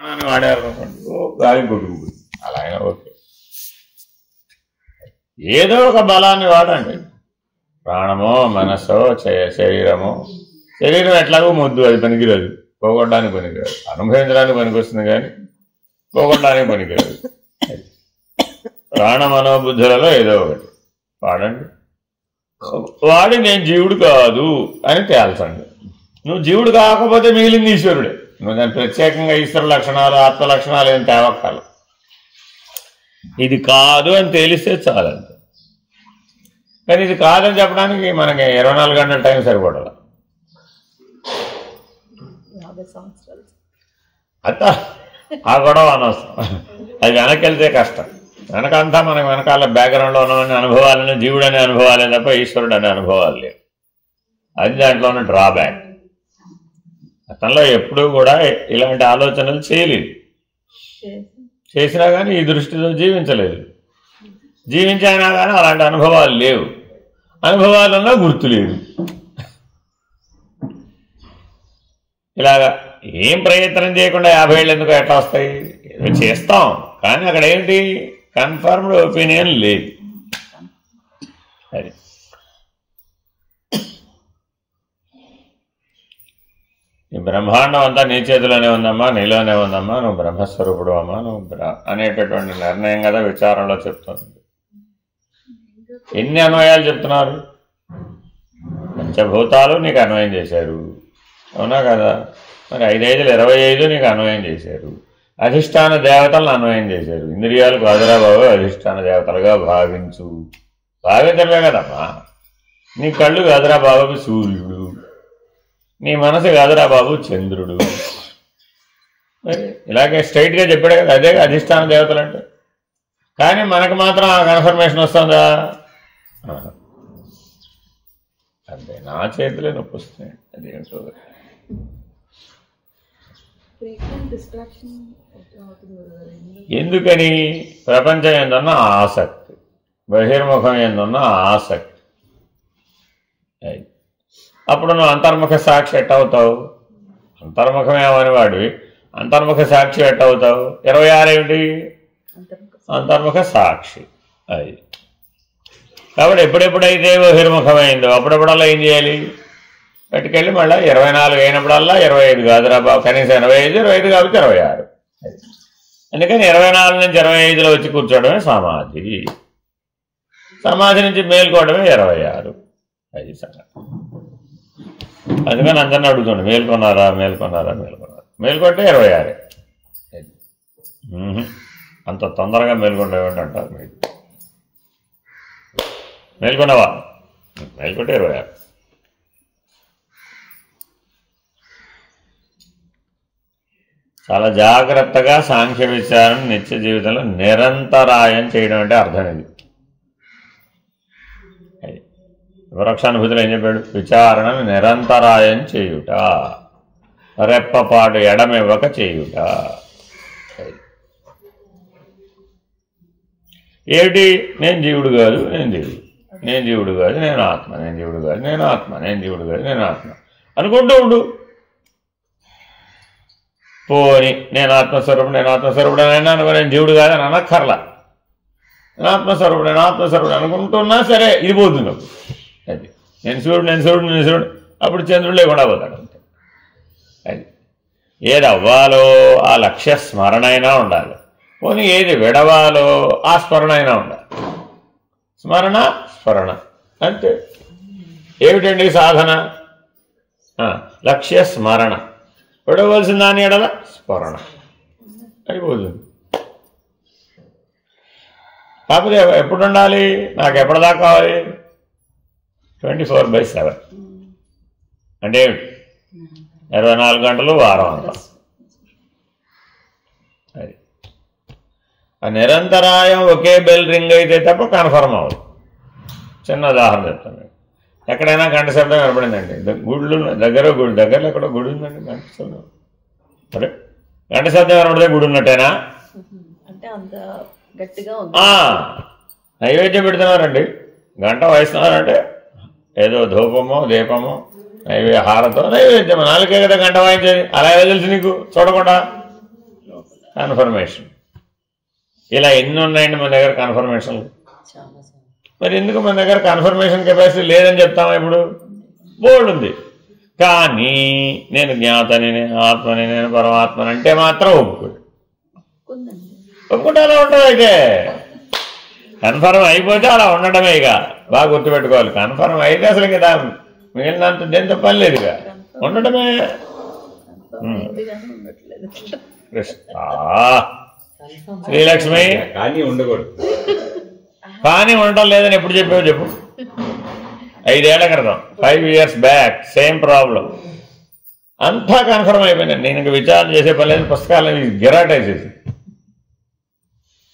అని వాడారు అనుకోండి, గాలి కొట్టుకుపోయి అలాగే ఓకే. ఏదో ఒక బలాన్ని వాడండి. ప్రాణమో మనసో శరీరమో. శరీరం ఎట్లాగో మొద్దు, అది పనికిరాదు, పోగొట్టడానికి పనికిరాదు. అనుభవించడానికి పనికొస్తుంది కానీ పోగొట్టడానికి పనికిరాదు. ప్రాణ మనోబుద్ధులలో ఏదో ఒకటి వాడండి. వాడి నేను జీవుడు కాదు అని తేల్చండి. నువ్వు జీవుడు కాకపోతే మిగిలింది ఈశ్వరుడే. నువ్వు దాన్ని ప్రత్యేకంగా ఈశ్వర లక్షణాలు ఆత్మ లక్షణాలు ఏం తేవక్కాలి. ఇది కాదు అని తేలిస్తే చాలంతే. కానీ ఇది కాదని చెప్పడానికి మనకి 24 గంటల టైం సరిపడాలి. అంత ఆ గొడవ అనవసరం. అది వెనక్కి వెళ్తే కష్టం. వెనకంతా మనకు వెనకాల బ్యాక్గ్రౌండ్లో ఉన్న అనుభవాలని జీవుడు అనే అనుభవాలే తప్ప ఈశ్వరుడు అనే అనుభవాలు లేవు. అది దాంట్లో ఉన్న డ్రాబ్యాక్. అతనిలో ఎప్పుడూ కూడా ఇలాంటి ఆలోచనలు చేయలేదు. చేసినా కానీ ఈ దృష్టితో జీవించలేదు. జీవించైనా కానీ అలాంటి అనుభవాలు లేవు. అనుభవాలన్నా గుర్తు లేదు. ఇలాగా ఏం ప్రయత్నం చేయకుండా 50 ఏళ్ళు ఎందుకు ఎట్లా వస్తాయి? ఏదో చేస్తాం కానీ అక్కడ ఏంటి కన్ఫర్మ్డ్ ఒపీనియన్ లేదు. అది ఈ బ్రహ్మాండం అంతా నీ చేతిలోనే ఉందమ్మా, నీలోనే ఉందమ్మా, నువ్వు బ్రహ్మస్వరూపుడు అమ్మా, నువ్వు అనేటటువంటి నిర్ణయం కదా విచారంలో చెప్తుంది. ఎన్ని అన్వయాలు చెప్తున్నారు? పంచభూతాలు నీకు అన్వయం చేశారు, అవునా కదా? మరి 5 5 25 నీకు అన్వయం చేశారు. అధిష్టాన దేవతలను అన్వయం చేశారు. ఇంద్రియాలు కాదురా బాబు, అధిష్టాన దేవతలుగా భావించు. భావించడమే కదమ్మా. నీ కళ్ళు కాదురా బాబు సూర్యుడు, నీ మనసు కాదురా బాబు చంద్రుడు. మరి ఇలాగే స్ట్రైట్గా చెప్పాడు కదా, అదే అధిష్టాన దేవతలు అంటే. కానీ మనకు మాత్రం ఆ కన్ఫర్మేషన్ వస్తుందా? అంతే, నా చేతిలో నొప్పి వస్తున్నాయి. అదేంటో ఎందుకని? ప్రపంచం ఏందన్న ఆసక్తి, బహిర్ముఖం ఏందన్న ఆసక్తి. అప్పుడు నువ్వు అంతర్ముఖ సాక్షి ఎట్టవుతావు? అంతర్ముఖమేమని వాడివి, అంతర్ముఖ సాక్షి ఎట్టవుతావు? 26 ఏమిటి? అంతర్ముఖ సాక్షి. అది కాబట్టి ఎప్పుడెప్పుడైతే బహిర్ముఖమైందో అప్పుడప్పుడల్లా ఏం చేయాలి? పట్టుకెళ్ళి మళ్ళీ 24 అయినప్పుడల్లా 25 కాదురా బాబు, కనీసం 25, 25 కాబట్టి 26. అందుకని 24 నుంచి 25లో వచ్చి కూర్చోవడమే సమాధి. సమాధి నుంచి మేల్కోవడమే 26. అది సంగతి. అందుకని అందరిని అడుగుతుండే మేల్కొన్నారా మేల్కొన్నారా మేల్కొన్నారా. మేల్కొంటే 26. అంత తొందరగా మేల్కొండేవండి అంటారు. మీరు మేల్కొన్నావా? మేల్కొంటే 26. చాలా జాగ్రత్తగా సాంఖ్య విచారణ నిత్య జీవితంలో నిరంతరాయం చేయడం అంటే అర్థం ఇది. వివక్షానుభూతిలో ఏం చెప్పాడు? విచారణను నిరంతరాయం చేయుట, రెప్పపాటు ఎడమివ్వక చేయుట. ఏమిటి? నేను జీవుడు కాదు, నేను దేవుడు, నేను జీవుడు కాదు, నేను ఆత్మ, నేను జీవుడు కాదు, నేను ఆత్మ, నేను జీవుడు కాదు, నేను ఆత్మ అనుకుంటూ ఉండు. పోని నేను ఆత్మస్వరూపుడు, నేను ఆత్మస్వరూపుడు అని అనుకో, నేను జీవుడు కాదని అనక్కర్లా. నేను ఆత్మస్వరూపుడు, నేను ఆత్మస్వరూపుడు అనుకుంటున్నా సరే ఇది పోతుంది. అది నేను సూర్యుడు, నేను సూర్యుడు, నేను సూర్యుడు, అప్పుడు చంద్రుడు లేకుండా పోతాడు అంతే. అది ఏది అవ్వాలో ఆ లక్ష్య స్మరణ అయినా ఉండాలి. పోనీ ఏది విడవాలో ఆ స్మరణ అయినా ఉండాలి. స్మరణ స్మరణ అంతే. ఏమిటండి సాధన? లక్ష్య స్మరణ. విడవలసిన దాని ఎడల స్మరణ అయిపోతుంది. కాకపోతే ఎప్పుడు ఉండాలి? నాకు ఎప్పటిదాకా కావాలి? 24/7 అంటే ఏమిటి? 24 గంటలు వారం అంతా. అది ఆ నిరంతరాయం ఒకే బెల్ రింగ్ అయితే తప్ప కన్ఫర్మ్ అవ్వదు. చిన్న ఉదాహరణ చెప్తాను. ఎక్కడైనా గంట శబ్దం వినపడిందండి, గుళ్ళు దగ్గరలో ఎక్కడో గుడి ఉందండి, గంట శబ్దం. సరే గంట శబ్దం వినపడితే గుడి ఉన్నట్టేనా? నైవేద్యం పెడుతున్నారండి, గంట వాయిస్తున్నారంటే ఏదో ధూపమో దీపమో హారతో నైవేద్యం. నాలుగే కదా గంట వాయించేది. అలా ఎలా తెలుసు నీకు చూడకుండా? కన్ఫర్మేషన్. ఇలా ఎన్ని ఉన్నాయండి మన దగ్గర కన్ఫర్మేషన్లు? మరి ఎందుకు మన దగ్గర కన్ఫర్మేషన్ కెపాసిటీ లేదని చెప్తామా? ఇప్పుడు బోర్డు ఉంది, కానీ నేను జ్ఞాతని, నేను ఆత్మని, నేను పరమాత్మని అంటే మాత్రం ఒప్పుకుంటే అలా ఉంటుంది. అయితే కన్ఫర్మ్ అయిపోతే అలా ఉండడమే. ఇక బాగా గుర్తుపెట్టుకోవాలి, కన్ఫర్మ్ అయితే అసలు కదా మిగిలినంత దేంతో పని లేదు, ఇక ఉండడమే. శ్రీలక్ష్మి కానీ ఉండటం లేదని ఎప్పుడు చెప్పావు చెప్పు? 5 ఏళ్ల క్రితం, 5 years బ్యాక్ సేమ్ ప్రాబ్లం. అంతా కన్ఫర్మ్ అయిపోయిందండి. నేను ఇంక విచారణ చేసే పని లేదు, పుస్తకాలను గిరాటైసేసి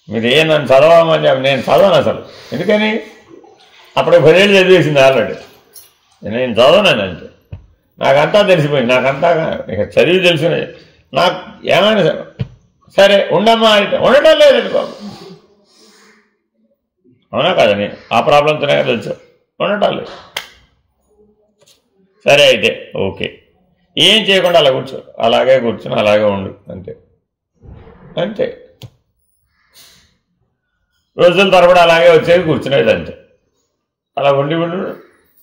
మీరు నన్ను చదవమని చెప్పి నేను చదవను అసలు. ఎందుకని? అప్పుడు 10 ఏళ్ళు చదివేసింది ఆల్రెడీ. నేను చదవను అంతే. నాకంతా తెలిసిపోయింది, నాకంతా ఇక చదివి తెలిసినది. నాకు ఏమైనా సరే ఉండమ్మా అయితే ఉండటం లేదండి బాబు. అవునా కాదని ఆ ప్రాబ్లంతోనే తెలుసు, ఉండటం లేదు. సరే అయితే ఓకే, ఏం చేయకుండా అలా కూర్చో, అలాగే కూర్చొని అలాగే ఉండు, అంతే అంతే. రోజుల తరబడి అలాగే వచ్చేది, కూర్చునేది అంతే. అలా ఉండి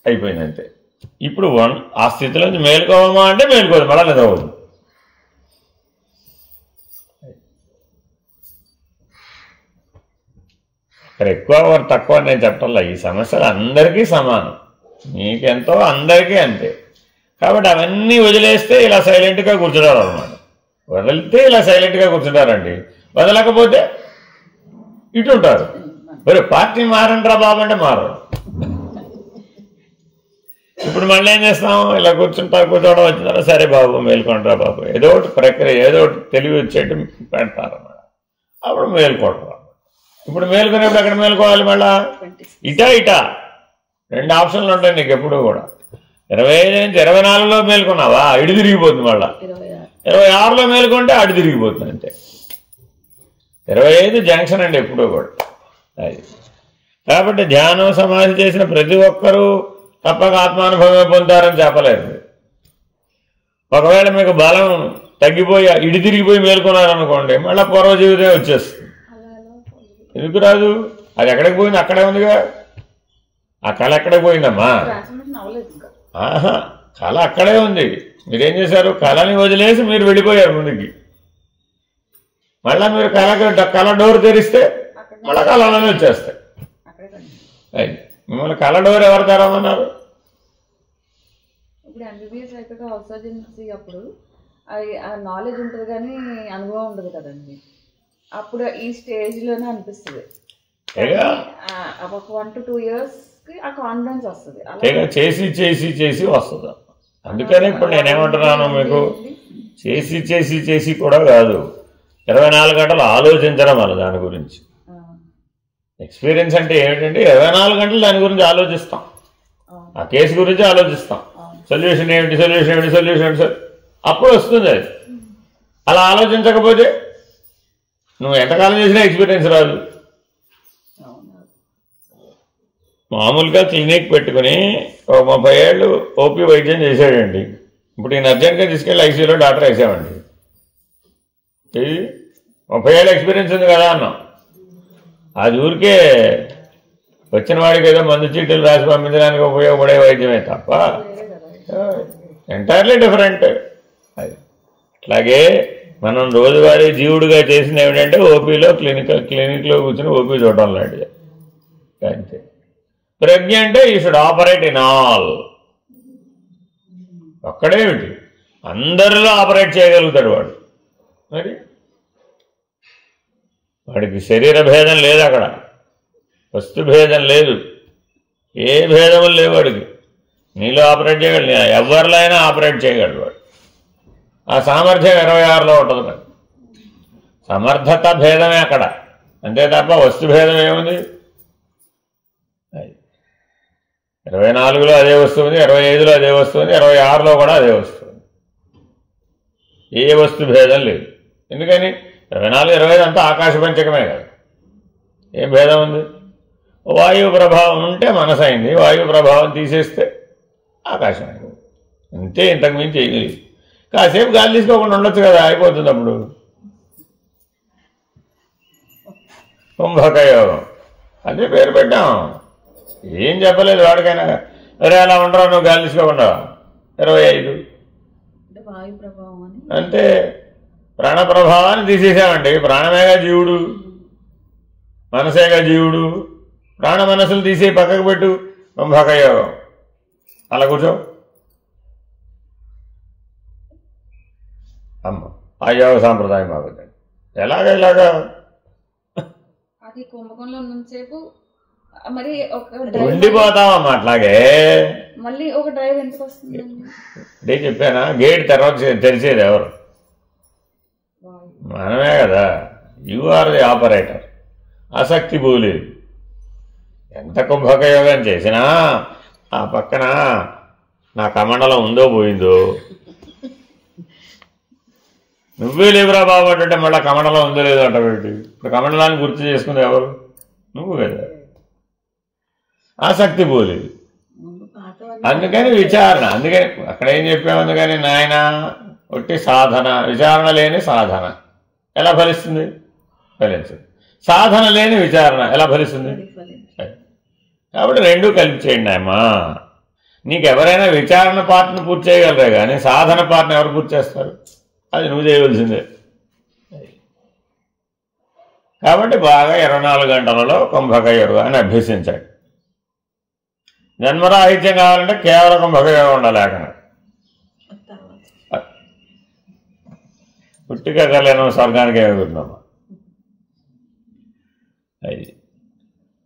అయిపోయింది అంతే. ఇప్పుడు ఆ స్థితిలో నుంచి మేలుకోవమా అంటే మేలుకోదు, మళ్ళీ నిద్రపోదు. ఇక్కడ ఎక్కువ తక్కువ నేను చెప్పాల. ఈ సమస్యలు అందరికీ సమానం, నీకెంతో అందరికీ అంతే. కాబట్టి అవన్నీ వదిలేస్తే ఇలా సైలెంట్గా కూర్చుంటారు అనమాట. వదిలితే ఇలా సైలెంట్గా కూర్చుంటారండి, వదలకపోతే ఇటు ఉంటారు. మరి పార్టీ మారంటారా బాబు అంటే మారు. ఇప్పుడు మళ్ళీ ఏం చేస్తాం? ఇలా కూర్చోవడం వచ్చినారా, సరే బాబు మేల్కొంటారా బాబు, ఏదో ఒకటి ప్రక్రియ, ఏదో ఒకటి తెలివి వచ్చేట్టు పెడతారన్నమాట. అప్పుడు మేల్కొంటారు. ఇప్పుడు మేల్కొనేప్పుడు ఎక్కడ మేల్కోవాలి? మళ్ళా ఇటా 2 ఆప్షన్లు ఉంటాయి నీకు ఎప్పుడు కూడా. 25 నుంచి 24లో మేల్కొన్నావా, ఇటు తిరిగిపోతుంది. మళ్ళా 26లో మేల్కొంటే అటు తిరిగిపోతుంది అంతే. 25 జంక్షన్ అండి ఎప్పుడూ కూడా అది. కాబట్టి ధ్యానం సమాధి చేసిన ప్రతి ఒక్కరూ తప్పక ఆత్మానుభవమే పొందుతారని చెప్పలేదు. ఒకవేళ మీకు బలం తగ్గిపోయి ఇటు తిరిగిపోయి మేల్కొన్నారనుకోండి, మళ్ళీ పూర్వ జీవితమే వచ్చేస్తుంది. ఎందుకు రాదు? అది ఎక్కడికి పోయింది? అక్కడే ఉందిగా. ఆ కళ ఎక్కడికి పోయిందమ్మా? ఆహా, కళ అక్కడే ఉంది. మీరేం చేశారు? కళని వదిలేసి మీరు వెళ్ళిపోయారు ముందుకి. మళ్ళీ మీరు కళ డోర్ తెరిస్తే మళ్ళీ కళలోనే వచ్చేస్తాయి. మిమ్మల్ని కళ డోర్ ఎవరు తెరవమన్నారు? ఇప్పుడు ఎంబీబీఎస్ అయిపోయాక ఆక్సిజెన్సీ అప్పుడు ఆ నాలెడ్జ్ ఉంటుంది కానీ అనుభవం ఉండదు కదండి. అప్పుడు ఈ స్టేజ్లోనే అనిపిస్తుంది. ఒక 1 to 2 yearsకి ఆ కాన్ఫిడెన్స్ వస్తుంది. చేసి చేసి చేసి వస్తుంది. అందుకని ఇప్పుడు నేనేమంటున్నాను మీకు, చేసి చేసి చేసి కూడా కాదు, 24 గంటలు ఆలోచించడం అలా దాని గురించి. ఎక్స్పీరియన్స్ అంటే ఏమిటంటే 24 గంటలు దాని గురించి ఆలోచిస్తాం, ఆ కేసు గురించి ఆలోచిస్తాం. సొల్యూషన్ ఏమిటి, సొల్యూషన్ ఏమిటి, సొల్యూషన్ ఏమిటి, అప్పుడు వస్తుంది అది. అలా ఆలోచించకపోతే నువ్వు ఎంతకాలం చేసినా ఎక్స్పీరియన్స్ రాదు. మామూలుగా క్లినిక్ పెట్టుకుని ఒక 30 ఏళ్ళు ఓపీ వైద్యం చేశాడండి. ఇప్పుడు ఈయన అర్జెంట్గా తీసుకెళ్ళి ఐసీయూలో డాక్టర్ వేసామండి. 30 ఏళ్ళ ఎక్స్పీరియన్స్ ఉంది కదా అన్నాం. అది ఊరికే వచ్చిన వాడికి ఏదో మందు చీటీలు రాసి పంపించడానికి ఉపయోగపడే వైద్యమే తప్ప ఎంటైర్లీ డిఫరెంట్. అది అట్లాగే మనం రోజువారీ జీవుడుగా చేసింది ఏమిటంటే ఓపీలో క్లినిక్లో కూర్చొని ఓపీ చూడటం లాంటిది అంతే. ప్రజ్ఞ అంటే you should operate in all. ఒక్కడేమిటి, అందరిలో ఆపరేట్ చేయగలుగుతాడు వాడు. మరి వాడికి శరీర భేదం లేదు, అక్కడ వస్తు భేదం లేదు, ఏ భేదములు లేవు వాడికి. నీలో ఆపరేట్ చేయగలడు, ఎవరిలో అయినా ఆపరేట్ చేయగలడు వాడు. ఆ సామర్థ్యం 26లో ఉంటుంది. మరి సమర్థత భేదమే అక్కడ, అంతే తప్ప వస్తు భేదం ఏముంది? 24లో అదే వస్తుంది, 25లో అదే వస్తుంది, 26లో కూడా అదే వస్తుంది. ఏ వస్తు భేదం లేదు. ఎందుకని 24, 25 అంతా ఆకాశ పంచకమే కదా, ఏం భేదం ఉంది? వాయువు ప్రభావం ఉంటే మనసు అయింది, వాయువు ప్రభావం తీసేస్తే ఆకాశం అయింది, అంతే. ఇంతకు మించి ఏమీ లేదు. కాసేపు గాలి తీసుకోకుండా ఉండొచ్చు కదా, అయిపోతుంది. అప్పుడు కుంభక యోగం అదే పేరు పెట్టాం. ఏం చెప్పలేదు వాడికైనా. అరే అలా ఉండరా నువ్వు గాలి తీసుకోకుండా 25 వాయు ప్రభావం అని అంతే. ప్రాణ ప్రభావాన్ని తీసేసామండి. ప్రాణమేగా జీవుడు, మనసేగా జీవుడు. ప్రాణ మనసులు తీసి పక్కకు పెట్టు. కుంభక యోగం అలా కూర్చో. అమ్మ ఆ యోగ సాంప్రదాయం బాగుందండి. ఇలాగా అది కుంభకంలో ఉన్నంతసేపు మరి ఒక ఉండిపోతామమ్మా అట్లాగే. మళ్ళీ ఒక డ్రైవ్ ఎందుకు వస్తుంది? అంటే చెప్పానా, గేట్ తర్వాత తెరిచేది ఎవరు? మనమే కదా. You are the operator. ఆసక్తి పోలేదు. ఎంత కుంభక యోగం చేసినా ఆ పక్కన నా కమండలం ఉందో పోయిందో. నువ్వే లేవురా బాబు అంటే మళ్ళీ కమండలం ఉందో లేదో అంటావేంటి? ఇప్పుడు కమండలాన్ని గుర్తు చేసుకుంది ఎవరు? నువ్వు కదా. ఆసక్తి పోలేదు. అందుకని విచారణ. అందుకని అక్కడ ఏం చెప్పాము? అందుకని నాయన ఒట్టి సాధన, విచారణ లేని సాధన ఎలా ఫలిస్తుంది? ఫలించదు. సాధన లేని విచారణ ఎలా ఫలిస్తుంది? కాబట్టి రెండూ కలిపి చేయండి అమ్మా. నీకు ఎవరైనా విచారణ పార్ట్ను పూర్తి చేయగలరే కానీ సాధన పార్ట్ను ఎవరు పూర్తి చేస్తారు? అది నువ్వు చేయవలసిందే. కాబట్టి బాగా 24 గంటలలో కుంభక యోగాన్ని అభ్యసించాడు. జన్మరాహిత్యం కావాలంటే కేవలం కుంభక యోగం ఉండాలి. లేకుండా పుట్టిక కళ్యాణం స్వర్గానికి ఏమవుతుందమ్మా. అది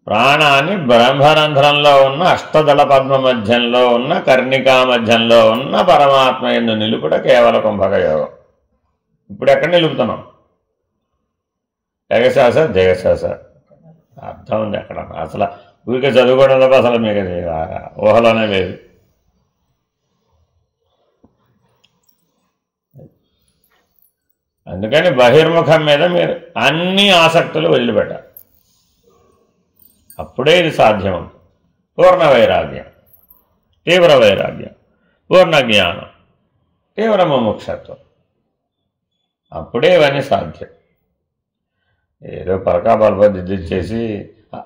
ప్రాణాన్ని బ్రహ్మరంధ్రంలో ఉన్న అష్టదళ పద్మ మధ్యంలో ఉన్న కర్ణికా మధ్యంలో ఉన్న పరమాత్మ యందు నిలుపుట కేవల కుంభక యోగం. ఇప్పుడు ఎక్కడ నిలుపుతున్నాం? జగశాస జగశాస అర్థం ఉంది అక్కడ. అసలు ఊరికే చదువుకోవడం తప్ప అసలు మీకు ఊహలోనే లేదు. అందుకని బహిర్ముఖం మీద మీరు అన్ని ఆసక్తులు వదిలిపెట్టాలి. అప్పుడే ఇది సాధ్యం. పూర్ణ వైరాగ్యం, తీవ్ర వైరాగ్యం, పూర్ణ జ్ఞానం, తీవ్ర ముముక్షత్వం. అప్పుడే ఇవన్నీ సాధ్యం. ఏదో పరకా బలపద్ధి చేసి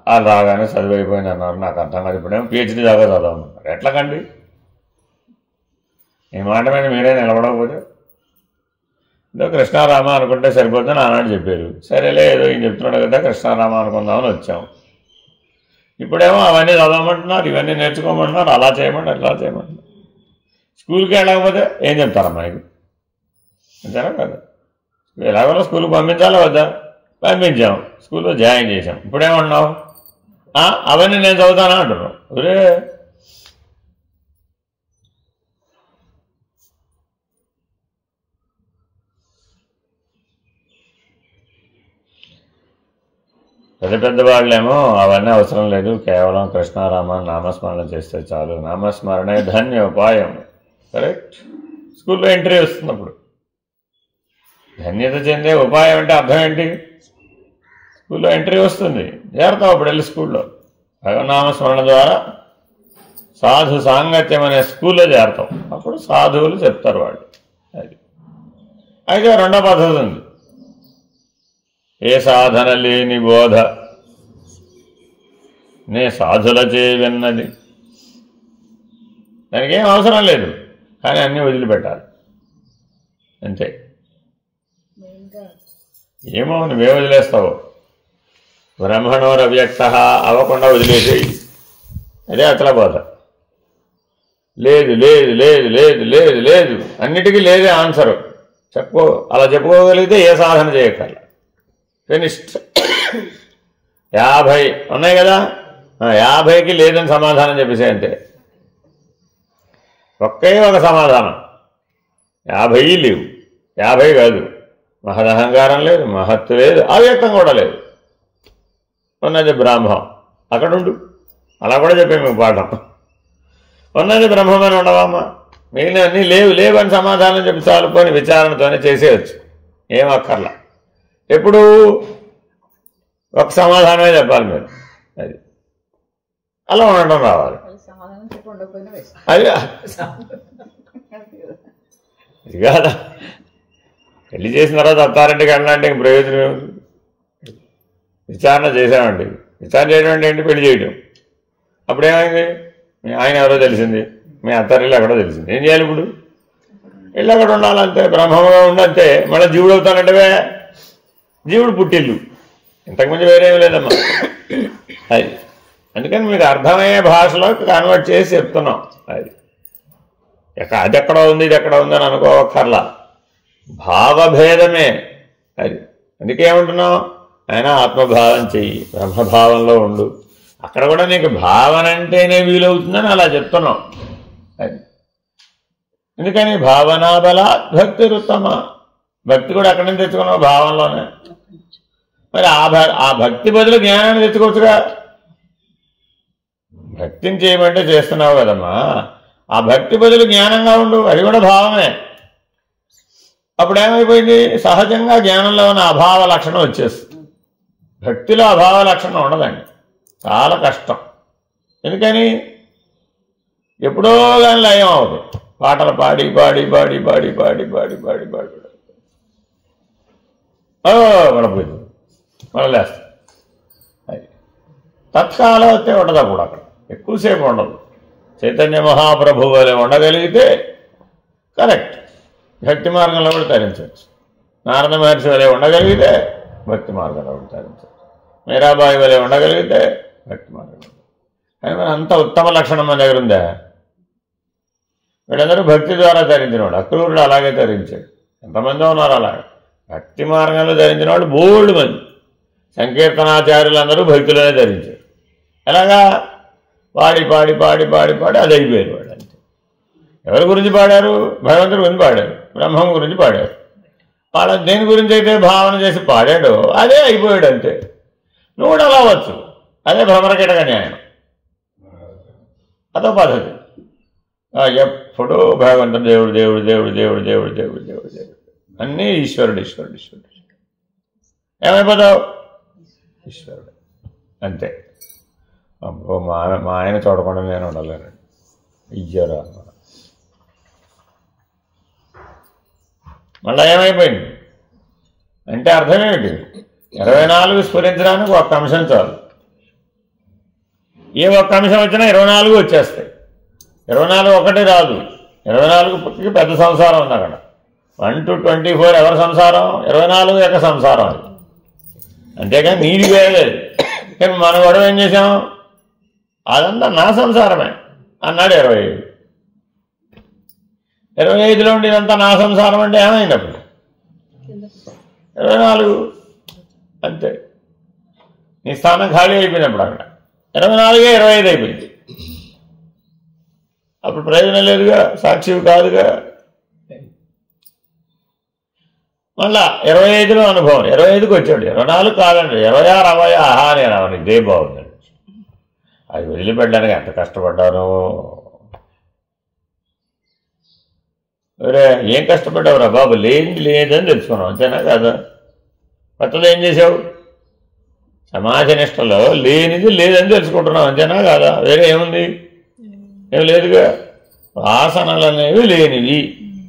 వాళ్ళు రాగానే చదివైపోయింది అన్నారు. నాకు అర్థం కాదు. ఇప్పుడేమో PhD దాకా చదవమన్నారు. ఎట్లాగండి? ఈ మాట మీద మీరే నిలబడకపోతే ఏదో కృష్ణారామ అనుకుంటే సరిపోతుంది ఆనాడు చెప్పారు. సరేలే ఏదో ఈయన చెప్తున్నాడు కదా కృష్ణారామ అనుకుందామని వచ్చాము. ఇప్పుడేమో అవన్నీ చదవమంటున్నారు, ఇవన్నీ నేర్చుకోమంటున్నారు, అలా చేయమంటారు, ఇలా చేయమంటున్నారు. స్కూల్కి వెళ్ళకపోతే ఏం చెప్తారమ్మా మీకు? అంతేనా కదా? ఎలాగో స్కూల్కి పంపించాలా వద్దా? పంపించాం, స్కూల్లో జాయిన్ చేసాం. ఇప్పుడేమన్నావు? అవన్నీ నేను చదువుతానా అంటున్నావు. ఒరే పెద్దవాళ్ళేమో అవన్నీ అవసరం లేదు, కేవలం కృష్ణారామ నామస్మరణ చేస్తే చాలు, నామస్మరణే ధన్యోపాయం. కరెక్ట్. స్కూల్లో ఎంట్రీ వస్తున్నప్పుడు ధన్యత చెందే ఉపాయం అంటే అర్థం ఏంటి? స్కూల్లో ఎంట్రీ వస్తుంది, చేరతావు. అప్పుడు వెళ్ళి స్కూల్లో భగవన్నామస్మరణ ద్వారా సాధు సాంగత్యం అనే స్కూల్లో చేరతాం. అప్పుడు సాధువులు చెప్తారు వాళ్ళు. అది అయితే రెండో పద్ధతి ఉంది. ఏ సాధన లేని బోధ నే సాధులచే విన్నది. దానికి ఏం అవసరం లేదు, కానీ అన్నీ వదిలిపెట్టాలి అంతే. ఏమో నువ్వే వదిలేస్తావు. బ్రహ్మణోరవ్యక్త అవ్వకుండా వదిలేసేయి. అదే అతల బోధ. లేదు లేదు లేదు లేదు లేదు లేదు అన్నిటికీ లేదే ఆన్సరు. అలా చెప్పుకోగలిగితే ఏ సాధన చేయగల. ఫినిష్డ్. 50 ఉన్నాయి కదా, 50కి లేదని సమాధానం చెప్పేసే అంతే. ఒకే ఒక సమాధానం. 50 లేవు. 50 కాదు. మహదహంకారం లేదు, మహత్తు లేదు, అవ్యక్తం కూడా లేదు. ఉన్నది బ్రహ్మం. అక్కడుండు. అలా కూడా చెప్పాము మీకు పాఠం. ఉన్నది బ్రహ్మమని ఉండవమ్మా. మిగిలిన అన్నీ లేవు అని సమాధానం చెప్పి చాలుకొని విచారణతోనే చేసేయచ్చు. ఏం అక్కర్లా. ఎప్పుడు ఒక సమాధానమే చెప్పాలి మీరు. అది అలా ఉండడం రావాలి. అది ఇది కాదా? పెళ్లి చేసిన తర్వాత అత్తారింటికి వెళ్ళాలంటే ఇంక ప్రయోజనం ఏమిటి? విచారణ చేసామండి. విచారణ చేయడం అంటే ఏంటి? పెళ్లి చేయడం. అప్పుడేమైంది? మీ ఆయన ఎవరో తెలిసింది, మీ అత్తారిల్లు ఎక్కడో తెలిసింది. ఏం చేయాలి ఇప్పుడు? ఇల్లు అక్కడ ఉండాలంతే, బ్రహ్మగా ఉండంతే. మళ్ళీ జీవుడు అవుతానంటే జీవుడు పుట్టిల్లు, ఇంతకుముందు వేరేం లేదమ్మా. అది అందుకని మీకు అర్థమయ్యే భాషలో కన్వర్ట్ చేసి చెప్తున్నాం. అది అది ఎక్కడ ఉంది, ఇది ఎక్కడ ఉంది అని అనుకోవక్కర్లా, భావభేదమే అది. అందుకే ఏమంటున్నాం? ఆయన ఆత్మభావం చెయ్యి, బ్రహ్మభావంలో ఉండు. అక్కడ కూడా నీకు భావన అంటేనే వీలవుతుందని అలా చెప్తున్నాం. అది ఎందుకని భావనా బలాత్ భక్తి ఉత్తమ. భక్తి కూడా ఎక్కడి నుంచి తెచ్చుకున్నావు? భావంలోనే. మరి ఆ భక్తి బదులు జ్ఞానాన్ని తెచ్చుకోవచ్చుగా. భక్తిని చేయమంటే చేస్తున్నావు కదమ్మా, ఆ భక్తి బదులు జ్ఞానంగా ఉండు, అది కూడా భావమే. అప్పుడేమైపోయింది? సహజంగా జ్ఞానంలో ఉన్న అభావ లక్షణం వచ్చేస్తుంది. భక్తిలో అభావ లక్షణం ఉండదండి, చాలా కష్టం. ఎందుకని? ఎప్పుడో కానీ లయం అవ్వదు. పాటలు పాడి పాడి పాడి పాడి పాడి పాడి పాడి పాడి పడిపోయింది, మళ్ళీ లేస్తాం. అది తత్కాలం వస్తే ఉండదు. అప్పుడు అక్కడ ఎక్కువసేపు ఉండదు. చైతన్య మహాప్రభు వలె ఉండగలిగితే కరెక్ట్, భక్తి మార్గంలో కూడా తరించవచ్చు. నారద మహర్షి వలె ఉండగలిగితే భక్తి మార్గంలో కూడా తరించవచ్చు. మీరాబాయి వలె ఉండగలిగితే భక్తి మార్గంలో. కానీ మరి అంత ఉత్తమ లక్షణం మన దగ్గర ఉందా? వీళ్ళందరూ భక్తి ద్వారా తరించిన వాడు. అక్రూరుడు అలాగే తరించాడు. ఎంతమంది ఉన్నారు అలా భక్తి మార్గంలో ధరించిన వాళ్ళు బోల్డ్ మంది. సంకీర్తనాచార్యులందరూ భక్తిలోనే ధరించారు. ఎలాగా? పాడి పాడి పాడి పాడి పాడి అది అయిపోయారు వాడు. అంతే. ఎవరి గురించి పాడారు? భగవంతుడి గురించి పాడారు, బ్రహ్మం గురించి పాడారు. వాళ్ళ దేని గురించి అయితే భావన చేసి పాడాడో అదే అయిపోయాడు. అంతే. నువ్వు కూడా అలా అవ్వచ్చు. అదే భ్రమరకటక న్యాయం. అదో పద్ధతి. ఎప్పుడూ భగవంతుడు దేవుడు దేవుడు దేవుడు దేవుడు దేవుడు దేవుడు దేవుడు దేవుడు అన్నీ ఈశ్వరుడు ఈశ్వరుడు ఈశ్వరుడు. ఏమైపోతావు? ఈశ్వరుడు. అంతే. అబ్బో మా ఆయన చూడకుండా నేను ఉండలేనండి. ఇయ్యరా మళ్ళీ ఏమైపోయింది అంటే అర్థం ఏమిటి? 24 స్ఫురించడానికి ఒక్క అంశం చాలు. ఏ ఒక్క అంశం వచ్చినా 24 వచ్చేస్తాయి. 24 ఒకటి రాదు. 24 పెద్ద సంసారం ఉంది అక్కడ. 1 to 24 ఎవరి సంసారం? 24 యొక్క సంసారం అది. అంతేకాని నీది వేయలేదు. కానీ మన గొడవ ఏం చేసాం? అదంతా నా సంసారమే అన్నాడు 25. 25లో ఉండి ఇదంతా నా సంసారం అంటే ఏమైంది అప్పుడు? 24 అంతే. నీ స్థానం ఖాళీ అయిపోయినప్పుడు అక్కడ 24 25 అయిపోయింది. అప్పుడు ప్రయోజనం లేదుగా, సాక్షివి కాదుగా. మళ్ళా 25లో అనుభవం, 25కి వచ్చాడు. 24 కాదండి, 26 అవయా ఆహా నేను అవని ఇదే బాగుందండి. అది వదిలిపెట్టడానికి ఎంత కష్టపడ్డాను. ఏం కష్టపడ్డావురా బాబు? లేనిది లేదని తెలుసుకున్నావు, అంతేనా కాదా? కొత్తది ఏం చేసావు? సమాజ నిష్టలో లేనిది లేదని తెలుసుకుంటున్నావు, అంతేనా కాదా? వేరే ఏముంది? ఏం లేదుగా. వాసనలు అనేవి లేనివి.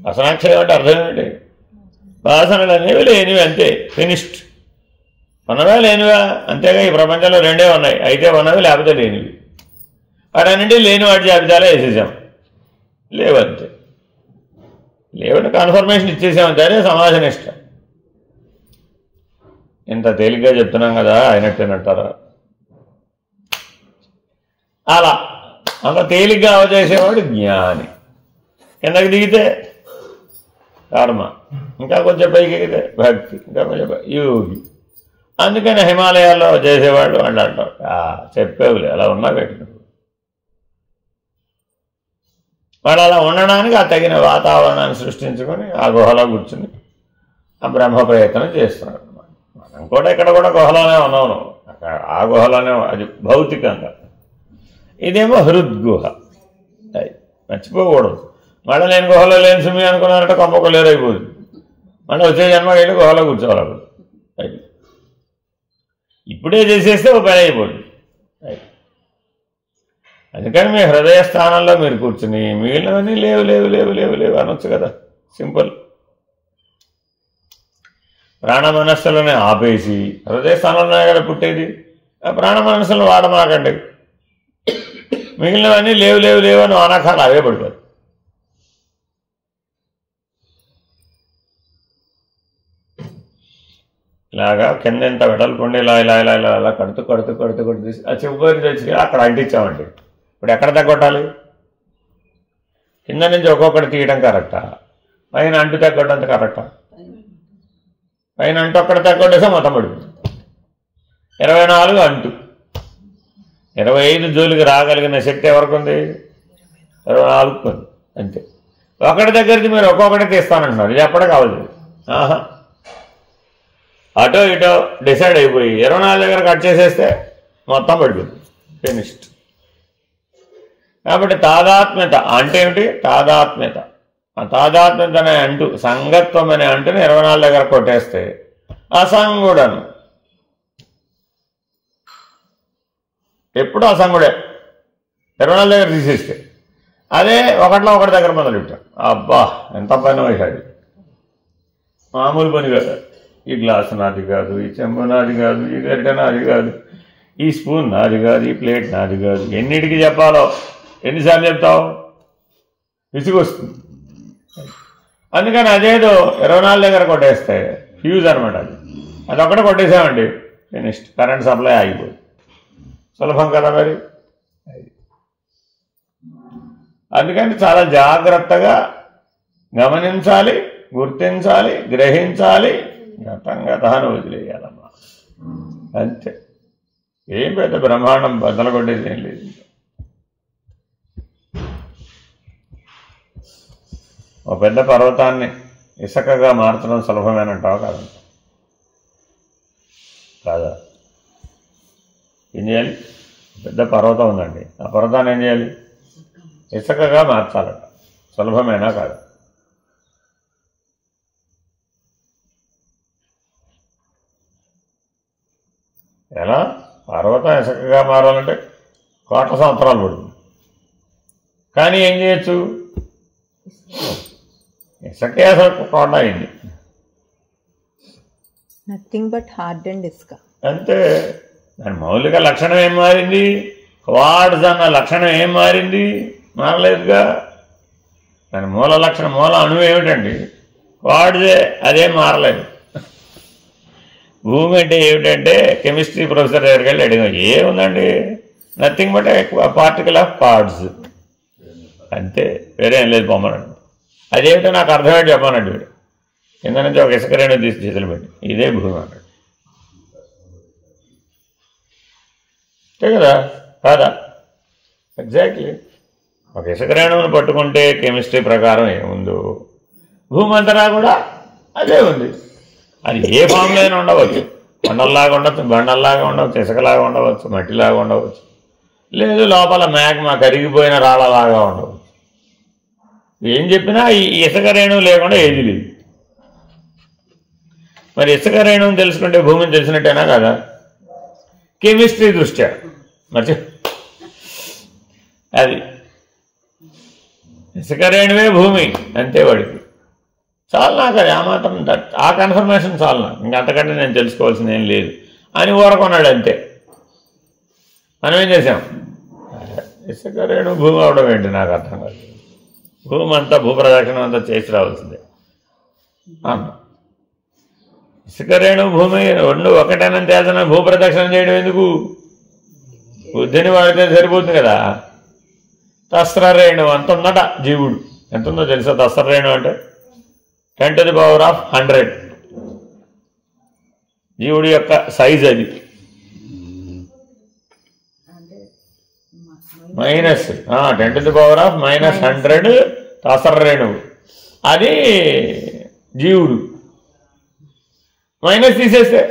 వాసనాక్షయం అంటే అర్థం ఏమిటి? వాసనలు అనేవి లేనివి, అంతే. ఫినిష్డ్. ఉన్నవా లేనివా? అంతేగా. ఈ ప్రపంచంలో రెండే ఉన్నాయి, అయితే ఉన్నవి లేకపోతే లేనివి. వాటన్నింటి లేని వాటి జాబితాలో వేసేసాం. లేవంతే. లేవని కన్ఫర్మేషన్ ఇచ్చేసామంతే. అదే సమాజ నిష్ట. ఇంత తేలిగ్గా చెప్తున్నాం కదా, అయినట్టేనంటారా? అలా అంత తేలిగ్గా అవచేసేవాడు జ్ఞాని. కిందకి దిగితే కర్మ, ఇంకా కొంచెం పైకి ఎగితే భక్తి, ఇంకా కొంచెం యోగి. అందుకని హిమాలయాల్లో చేసేవాళ్ళు వాళ్ళు అంటారు, చెప్పేవులే అలా ఉన్నా పెట్టిన వాళ్ళు అలా ఉండడానికి ఆ తగిన వాతావరణాన్ని సృష్టించుకొని ఆ గుహలో కూర్చుని ఆ బ్రహ్మ ప్రయత్నం చేస్తున్నాడు. మనం కూడా ఇక్కడ కూడా గుహలోనే ఉన్నాను, అక్కడ ఆ గుహలోనే, అది భౌతికంగా. ఇదేమో హృద్గుహ. అది మర్చిపోకూడదు. మళ్ళీ నేను గుహలో లేని సుమి అనుకున్నారంటే కొంపకొలేరు అయిపోతుంది. మళ్ళీ వచ్చే జన్మకి వెళ్ళి గుహలో కూర్చోవాలి. అది ఇప్పుడే చేసేస్తే ఓ పని అయిపోతుంది. అందుకని మీ హృదయ స్థానంలో మీరు కూర్చుని మిగిలినవన్నీ లేవు లేవు లేవు లేవు లేవు అనొచ్చు కదా, సింపుల్. ప్రాణ మనస్సులని ఆపేసి హృదయ స్థానంలోనే కదా పుట్టేది. ఆ ప్రాణ మనస్సులను వాడమాకండి. మిగిలినవన్నీ లేవు లేవు లేవు అని వానాకాలు అవే పడిపోతాయి. ఇలాగా కింద ఎంత వెడల్పుండి ఇలా ఇలా ఇలా ఇలా ఇలా కడుతూ కడుతూ కడుతూ కడుతూ తీసి ఆ చివరి తెచ్చి అక్కడ అంటించామండి. ఇప్పుడు ఎక్కడ తగ్గొట్టాలి? కింద నుంచి ఒక్కొక్కటి తీయడం కరెక్టా, పైన అంటు తగ్గొట్టంత కరెక్టా? పైన అంటు ఒక్కడ తగ్గొట్టేసా మొత్తం పడిపోతుంది. 24 అంటు, 25 జోలికి రాగలిగిన శక్తి ఎవరికి ఉంది? 24 ఉంది అంతే. ఒకటి దగ్గరికి మీరు ఒక్కొక్కటి తీస్తానంటున్నారు, ఇది ఎప్పటికి కావాలి. ఆహా, అటో ఇటో డిసైడ్ అయిపోయి 24 దగ్గర కట్ చేసేస్తే మొత్తం పడిపోతుంది, ఫినిష్డ్. కాబట్టి తాదాత్మ్యత అంటే ఏమిటి? తాదాత్మ్యత. ఆ తాదాత్మ్యత అనే అంటు, సంగత్వం అనే అంటుని 24 దగ్గర కొట్టేస్తే అసంగుడను, ఎప్పుడు అసంగుడే 24 దగ్గర తీసేస్తే. అదే ఒకటిలో ఒకటి దగ్గర మొదలుపెట్టాం, అబ్బా ఎంత పని వేసాడు, మామూలు పని కాదు. ఈ గ్లాసు నాది కాదు, ఈ చెంబు నాది కాదు, ఈ గరిటె నాది కాదు, ఈ స్పూన్ నాది కాదు, ఈ ప్లేట్ నాది కాదు. ఎన్నిటికి చెప్పాలో, ఎన్నిసార్లు చెప్తావు? విసుగొస్తుంది. అందుకని అదేదో 24 దగ్గర కొట్టేస్తే ఫ్యూజ్ అనమాట. అదొక్కటే కొట్టేసామండి, ఫినిష్డ్. కరెంట్ సప్లై ఆగిపోయింది. సులభం కదా మరి. అందుకని చాలా జాగ్రత్తగా గమనించాలి, గుర్తించాలి, గ్రహించాలి, గతం గతాన్ని వదిలేయాలమ్మా, అంతే. ఏం పెద్ద బ్రహ్మాండం బద్దలు కొట్టేది ఏం లేదు. ఒక పెద్ద పర్వతాన్ని ఇసుకగా మార్చడం సులభమేనంటావా? కాదంట కాదా? ఏం చేయాలి? పెద్ద పర్వతం ఉందండి, ఆ పర్వతాన్ని ఏం చేయాలి? ఇసుకగా మార్చాలట. సులభమేనా? కాదు. ఎలా? పర్వతం ఇసుకగా మారాలంటే కోట్ల సంవత్సరాలు పడుతుంది. కానీ ఏం చేయొచ్చు? ఇసుకే అసలు కోట అయింది, నథింగ్ బట్ హార్డ్ అండ్ ఇసుక అంతే. దాని మౌలిక లక్షణం ఏం మారింది? క్వార్ట్జ్ అన్న లక్షణం ఏం మారింది? మారలేదుగా. దాని మూల లక్షణం, మూల అణువు ఏమిటండి? క్వార్ట్జే, అదేం మారలేదు. భూమి అంటే ఏమిటంటే కెమిస్ట్రీ ప్రొఫెసర్ దగ్గరికి వెళ్ళి అడిగాం, ఏముందండి? Nothing but particle of quartz, అంతే, వేరే ఏం లేదు పొమ్మనండి. అదేమిటో నాకు అర్థమేంటి చెప్పానండి. వీడు కింద నుంచి ఒక ఇసుక రేణు తీసి చేతులు పెట్టి, ఇదే భూమి అన్నాడు. అంతే కదా? కాదా? ఎగ్జాక్ట్లీ. ఒక ఇసుక రేణువును పట్టుకుంటే కెమిస్ట్రీ ప్రకారం ఏముందో భూమి అంతటా కూడా అదే ఉంది. అది ఏ ఫామ్లో అయినా ఉండవచ్చు. కొండల్లాగా ఉండవచ్చు, బండల్లాగా ఉండవచ్చు, ఇసుకలాగా ఉండవచ్చు, మట్టిలాగా ఉండవచ్చు, లేదు లోపల మ్యాగ్మా కరిగిపోయిన రాళ్ళలాగా ఉండవచ్చు. ఏం చెప్పినా ఈ ఇసుక రేణువు లేకుండా ఏది లేదు. మరి ఇసుక రేణువుని తెలుసుకుంటే భూమిని తెలిసినట్టేనా కదా? కెమిస్ట్రీ దృష్ట్యా మరి అది ఇసుక రేణువే భూమి, అంతే. వాడికి చాలు, నాకు అది ఆ మాత్రం, ఆ కన్ఫర్మేషన్ చాలు నాకు, ఇంకంతకంటే నేను తెలుసుకోవాల్సింది ఏం లేదు అని ఊరకొన్నాడు, అంతే. మనం ఏం చేసాం? ఇసుక రేణువు భూమి అవడం ఏంటి? నాకు అర్థం కాదు. భూమి అంతా భూప్రదక్షిణం అంతా చేసి రావాల్సిందే అన్న. ఇసుక రేణువు భూమి రెండు ఒకటేనని తేల్చిన భూప్రదక్షిణం చేయడం ఎందుకు? బుద్ధిని వాడితే సరిపోతుంది కదా. తస్ర రేణువు అంత ఉందట జీవుడు. ఎంత ఉందో తెలుసా తస్ర రేణువు అంటే? 10⁻100 జీవుడి యొక్క సైజ్ అది. మైనస్ 10⁻⁻100 తస్ర రేణువు, అది జీవుడు. మైనస్ తీసేస్తే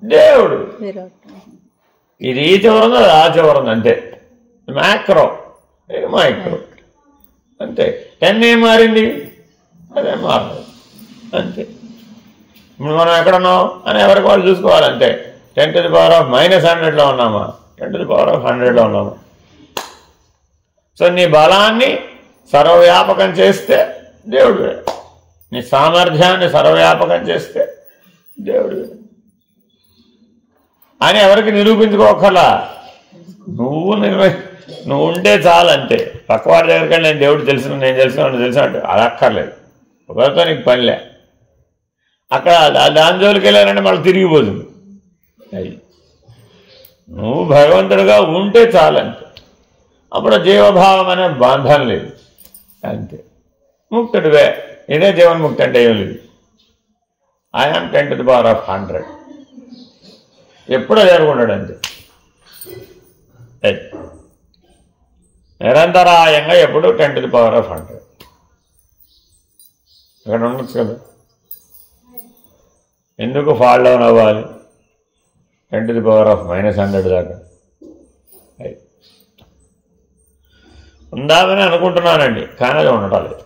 దేవుడు. ఇది ఈ చివరంది, అది ఆ చివరంది, అంతే. మ్యాక్రో, మైక్రో, అంతే. 10 ఏం మారింది? అదే మారలేదు, అంతే. ఇప్పుడు మనం ఎక్కడున్నాం అని ఎవరికి వాళ్ళు చూసుకోవాలి, అంతే. 10⁻⁻100లో ఉన్నామా, 10⁻100లో ఉన్నామా? సో నీ బలాన్ని సర్వవ్యాపకం చేస్తే దేవుడు, నీ సామర్థ్యాన్ని సర్వవ్యాపకం చేస్తే దేవుడు అని ఎవరికి నిరూపించుకోకలా, నువ్వు ఉంటే చాలు అంతే. పక్కవాడి దగ్గరికి వెళ్ళి నేను దేవుడు తెలుసు, నేను తెలుసు అంటే అది అక్కర్లేదు. ఒకరితో నీకు పనిలే. అక్కడ దాని జోలికి వెళ్ళారంటే మళ్ళీ తిరిగిపోతుంది. అది నువ్వు భగవంతుడిగా ఉంటే చాలంతే. అప్పుడు జీవభావం అనే బంధం లేదు, అంతే. ముక్తుడివే. ఇదే జీవన్ముక్తి అంటే ఏం లేదు. I'm 10 to the power of 100 ఎప్పుడో జరుగుంటాడు అంతే. నిరంతరాయంగా ఎప్పుడు 10 to the power of 100 ఇక్కడ ఉండొచ్చు కదా. ఎందుకు ఫాల్ డౌన్ అవ్వాలి 10 to the power of -100 దాకా? ఉందామని అనుకుంటున్నానండి, కానీ అది ఉండటం లేదు.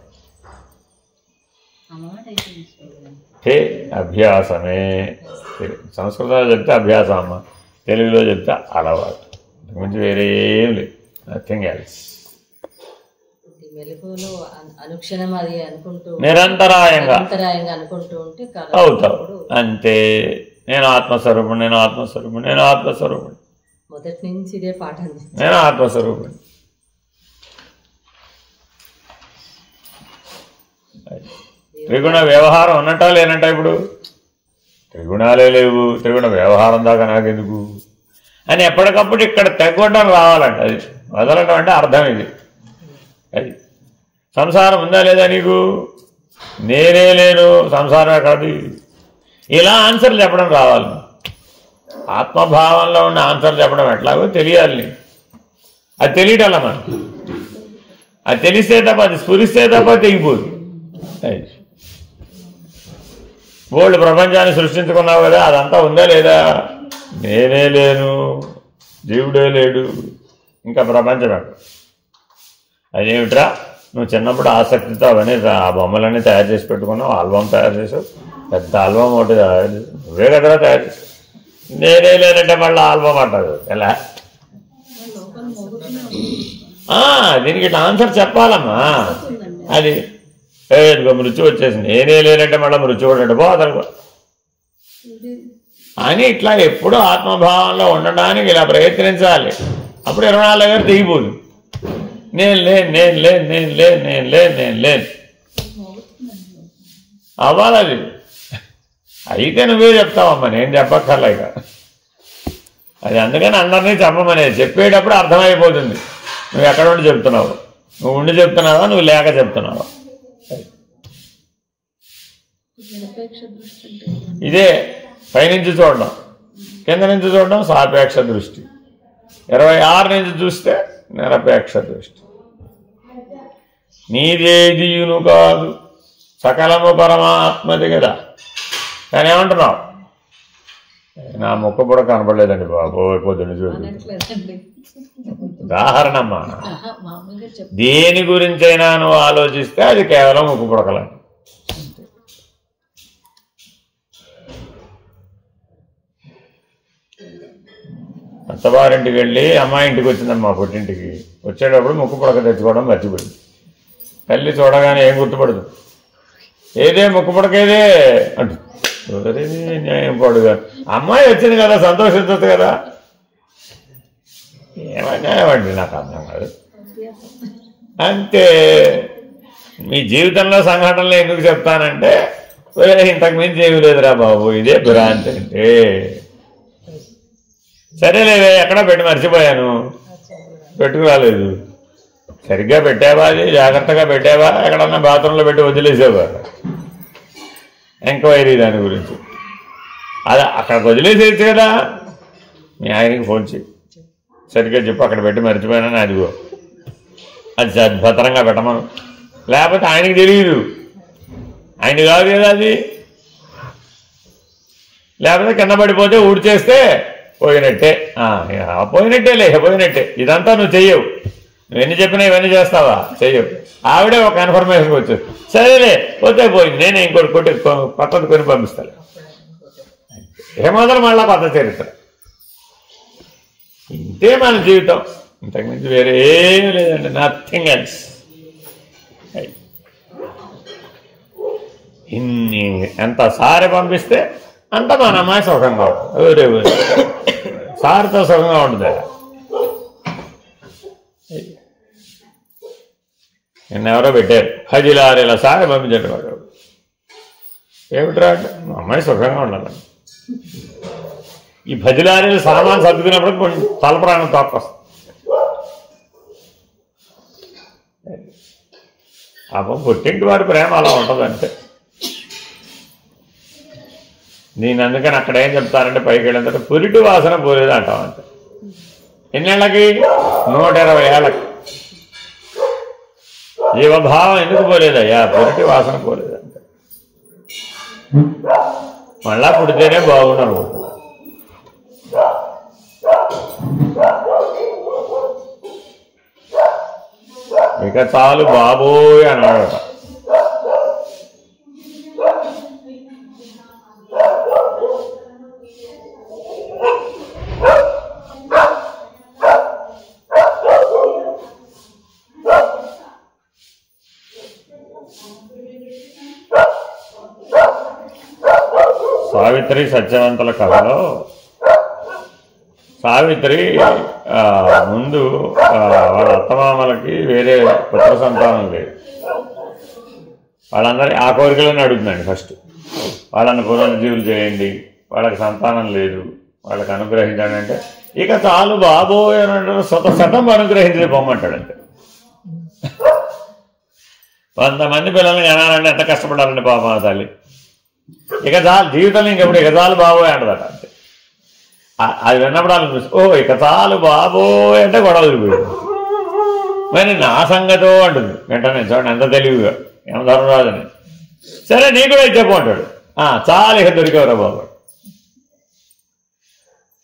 అభ్యాసమే. సంస్కృతంలో చెప్తే అభ్యాసం అమ్మ, తెలుగులో చెప్తే అలవాటు, మంచి వేరే ఏం లేదు. Nothing else. నిరంతరాయంగా అవుతావు అంతే. నేను ఆత్మస్వరూపుడు, నేను ఆత్మస్వరూపుడు, నేను ఆత్మస్వరూపుడు, మొదటి నుంచి ఇదే పాఠ, నేను ఆత్మస్వరూపుడు. త్రిగుణ వ్యవహారం ఉన్నట్టా లేనట్టా? ఇప్పుడు త్రిగుణాలే లేవు, త్రిగుణ వ్యవహారం దాకా నాకెందుకు అని ఎప్పటికప్పుడు ఇక్కడ తెగొట్టడం రావాలంట. అది వదలటం అంటే అర్థం ఇది. అది సంసారం ఉందా లేదా నీకు? నేనే లేను, సంసారమే కాదు. ఇలా ఆన్సర్లు చెప్పడం రావాలి. ఆత్మభావంలో ఉన్న ఆన్సర్లు చెప్పడం ఎట్లాగో తెలియాలి నీకు. అది తెలియటల్లా మనం. అది తెలిస్తే తప్ప, అది స్ఫురిస్తే తప్ప తెగిపోదు. బోల్డ్ ప్రపంచాన్ని సృష్టించుకున్నావు కదా, అదంతా ఉందా లేదా? నేనే లేను, జీవుడే లేడు, ఇంకా ప్రపంచమే. అదేమిట్రా, నువ్వు చిన్నప్పుడు ఆసక్తితో అవన్నీ ఆ బొమ్మలన్నీ తయారు చేసి పెట్టుకున్నావు, ఆల్బమ్ తయారు చేసావు, పెద్ద ఆల్బమ్ ఒకటి నువ్వే కదరా తయారు చేసావు. నేనే లేనంటే మళ్ళీ ఆల్బమ్ అంటారు ఎలా? దీనికి ఇట్లా ఆన్సర్ చెప్పాలమ్మా. అది ఇదిగో మృత్యు వచ్చేసింది, నేనే లేనంటే మళ్ళీ మృత్యు కూడా పోతారు అని ఇట్లా ఎప్పుడూ ఆత్మభావంలో ఉండడానికి ఇలా ప్రయత్నించాలి. అప్పుడు 24 గారు దిగిపోదు. నేను లేను, నేను లేను, నేను లేను, నేను లేను, నేను లేను అవ్వాలి. అది అయితే నువ్వే చెప్తావమ్మా, నేను చెప్పక్కర్లే ఇక. అది అందుకని అందరినీ చెప్పమనేది. చెప్పేటప్పుడు అర్థమైపోతుంది నువ్వు ఎక్కడ ఉండి చెప్తున్నావు, నువ్వు ఉండి చెప్తున్నావా, నువ్వు లేక చెప్తున్నావా. ఇదే పైనుంచి చూడడం, కింద నుంచి చూడడం సాపేక్ష దృష్టి. 26 నుంచి చూస్తే నిరపేక్ష దృష్టి. నీదేదియును కాదు, సకలము పరమాత్మది కదా. కానీ ఏమంటున్నావు? నా ముక్క కూడా కనపడలేదండి బాబు, పొద్దున్న చూడు. ఉదాహరణమ్మా, దేని గురించైనా నువ్వు ఆలోచిస్తే అది కేవలం ముక్కు పుడకలండి. అత్తవారింటికి వెళ్ళి అమ్మాయి ఇంటికి వచ్చిందమ్మా, పుట్టింటికి వచ్చేటప్పుడు ముక్కు పుడక తెచ్చుకోవడం మర్చిపోయింది. తల్లి చూడగానే ఏం గుర్తుపడదు, ఏదే ముక్కు పుడకేదే అంటు. న్యాయం పడుగా, అమ్మాయి వచ్చింది కదా సంతోషించచ్చు కదా. న్యాయం అండి, నాకు అర్థం కాదు. అంతే. మీ జీవితంలో సంఘటనలు ఎందుకు చెప్తానంటే, ఇంతకు మించి ఏమి లేదురా బాబు, ఇదే భ్రాంతి అంటే. సరేలేవే, ఎక్కడా పెట్టి మర్చిపోయాను, పెట్టుకురాలేదు. సరిగ్గా పెట్టావా, అది జాగ్రత్తగా పెట్టావా, ఎక్కడన్నా బాత్రూంలో పెట్టి వదిలేసావా? ఎంక్వైరీ దాని గురించి. అది అక్కడికి వదిలేసేయచ్చు కదా. మీ ఆయనకి ఫోన్ చేయి, సరిగ్గా చెప్పు అక్కడ పెట్టి మర్చిపోయానని. అదిగో అది భద్రంగా పెట్టమను. లేకపోతే ఆయనకి తెలియదు, ఆయన కాదు కదా అది. లేకపోతే కింద పడిపోతే ఊడ్చేస్తే పోయినట్టే. పోయినట్టే, పోయినట్టే. ఇదంతా నువ్వు చెయ్యవు. నువ్వు ఎన్ని చెప్పినా ఇవన్నీ చేస్తావా? చెయ్యవు. ఆవిడే ఒక కన్ఫర్మేషన్కి వచ్చేది, సరేలే పోతే పోయింది, నేనే ఇంకోటి కొత్తది కొని పంపిస్తాను. ఏమాత్రం మళ్ళా కొత్త చరిత్ర. ఇంతే మన జీవితం, ఇంతకుమించి వేరే ఏమీ లేదండి. Nothing else. ఇన్ని ఎంతసారి పంపిస్తే అంత మన అమ్మాయి సుఖంగా ఉంటుంది. ఊరే ఊరే సార్తో సుఖంగా ఉంటుంది. నిన్నెవరో పెట్టారు హజిలారేలా సారి పంపించండి వాడు. ఏమిట్రా అంటే మా అమ్మాయి సుఖంగా ఉండాలని. ఈ భజిలారీలు సామాన్ సర్దుకున్నప్పుడు కొంచెం తలప్రాణం తోకొస్తుంది. పాపం పుట్టింటి వాడి ప్రేమ అలా ఉంటుందంటే. నేను అందుకని అక్కడ ఏం చెప్తానంటే పైకి వెళ్ళిన పురిటి వాసన పోలేదు అంటాం అంతే. ఎన్నేళ్ళకి? 120 ఏళ్ళకి. జీవభావం ఎందుకు పోలేదయ్యా? పురిటి వాసన పోలేదంటే. మళ్ళా పుడితేనే బాగుండు అనుకుంటున్నా. ఇక చాలు బాబోయ్ అన్నాడట. సావిత్రి సత్యవంతుల కథలో సావిత్రి ముందు వాళ్ళ అత్తమామలకి వేరే పుత్ర సంతానం లేదు. వాళ్ళందరి ఆ కోరికలను అడుగుతుందండి. ఫస్ట్ వాళ్ళని పునరుజ్జీవులు చేయండి, వాళ్ళకి సంతానం లేదు, వాళ్ళకి అనుగ్రహించండి అంటే ఇక చాలు బాబోయ్ అని శతం అనుగ్రహించి పొమ్మంటాడంటే. 100 మంది పిల్లల్ని కనాలంటే ఎంత కష్టపడాలండి పాప తల్లి. ఇక చాలు జీవితంలో ఇంకెప్పుడు ఇక చాలు బాబోయ్ అంటదట అంతే. అది విన్నప్పుడు అనిపిస్తుంది, ఓ ఇక చాలు బాబోయ్ అంటే గొడవ తిరిగిపోయింది. మరి నా సంగతో అంటుంది వెంటనే. చూడండి ఎంత తెలివిగా యమధర్మరాజుని. సరే నీ కూడా చెప్పు అంటాడు. చాలు ఇక దొరికేవరా బాబు.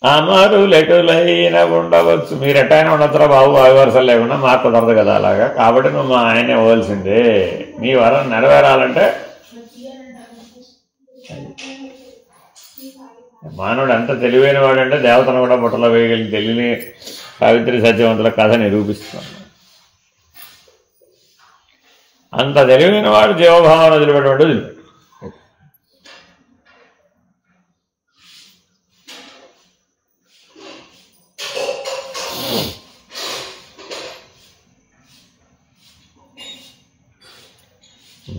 అమరులెటులైన ఉండవచ్చు, మీరు ఎట్టయినా ఉండొచ్చురా బాబు, వరుసలు లేకుండా మాకు కుదరదు కదా అలాగా. కాబట్టి నువ్వు మా ఆయనే ఇవ్వాల్సిందే. నీ వరం నెరవేరాలంటే మానవుడు ఎంత తెలివైన వాడంటే దేవతను కూడా బుట్టలో వేయగలిగిన తెలియని సావిత్రి సత్యవంతుల కథ నిరూపిస్తున్నాడు. అంత తెలివైన వాడు జీవభావన వదిలిపెట్టేవాడు వదిలిపెట్టు.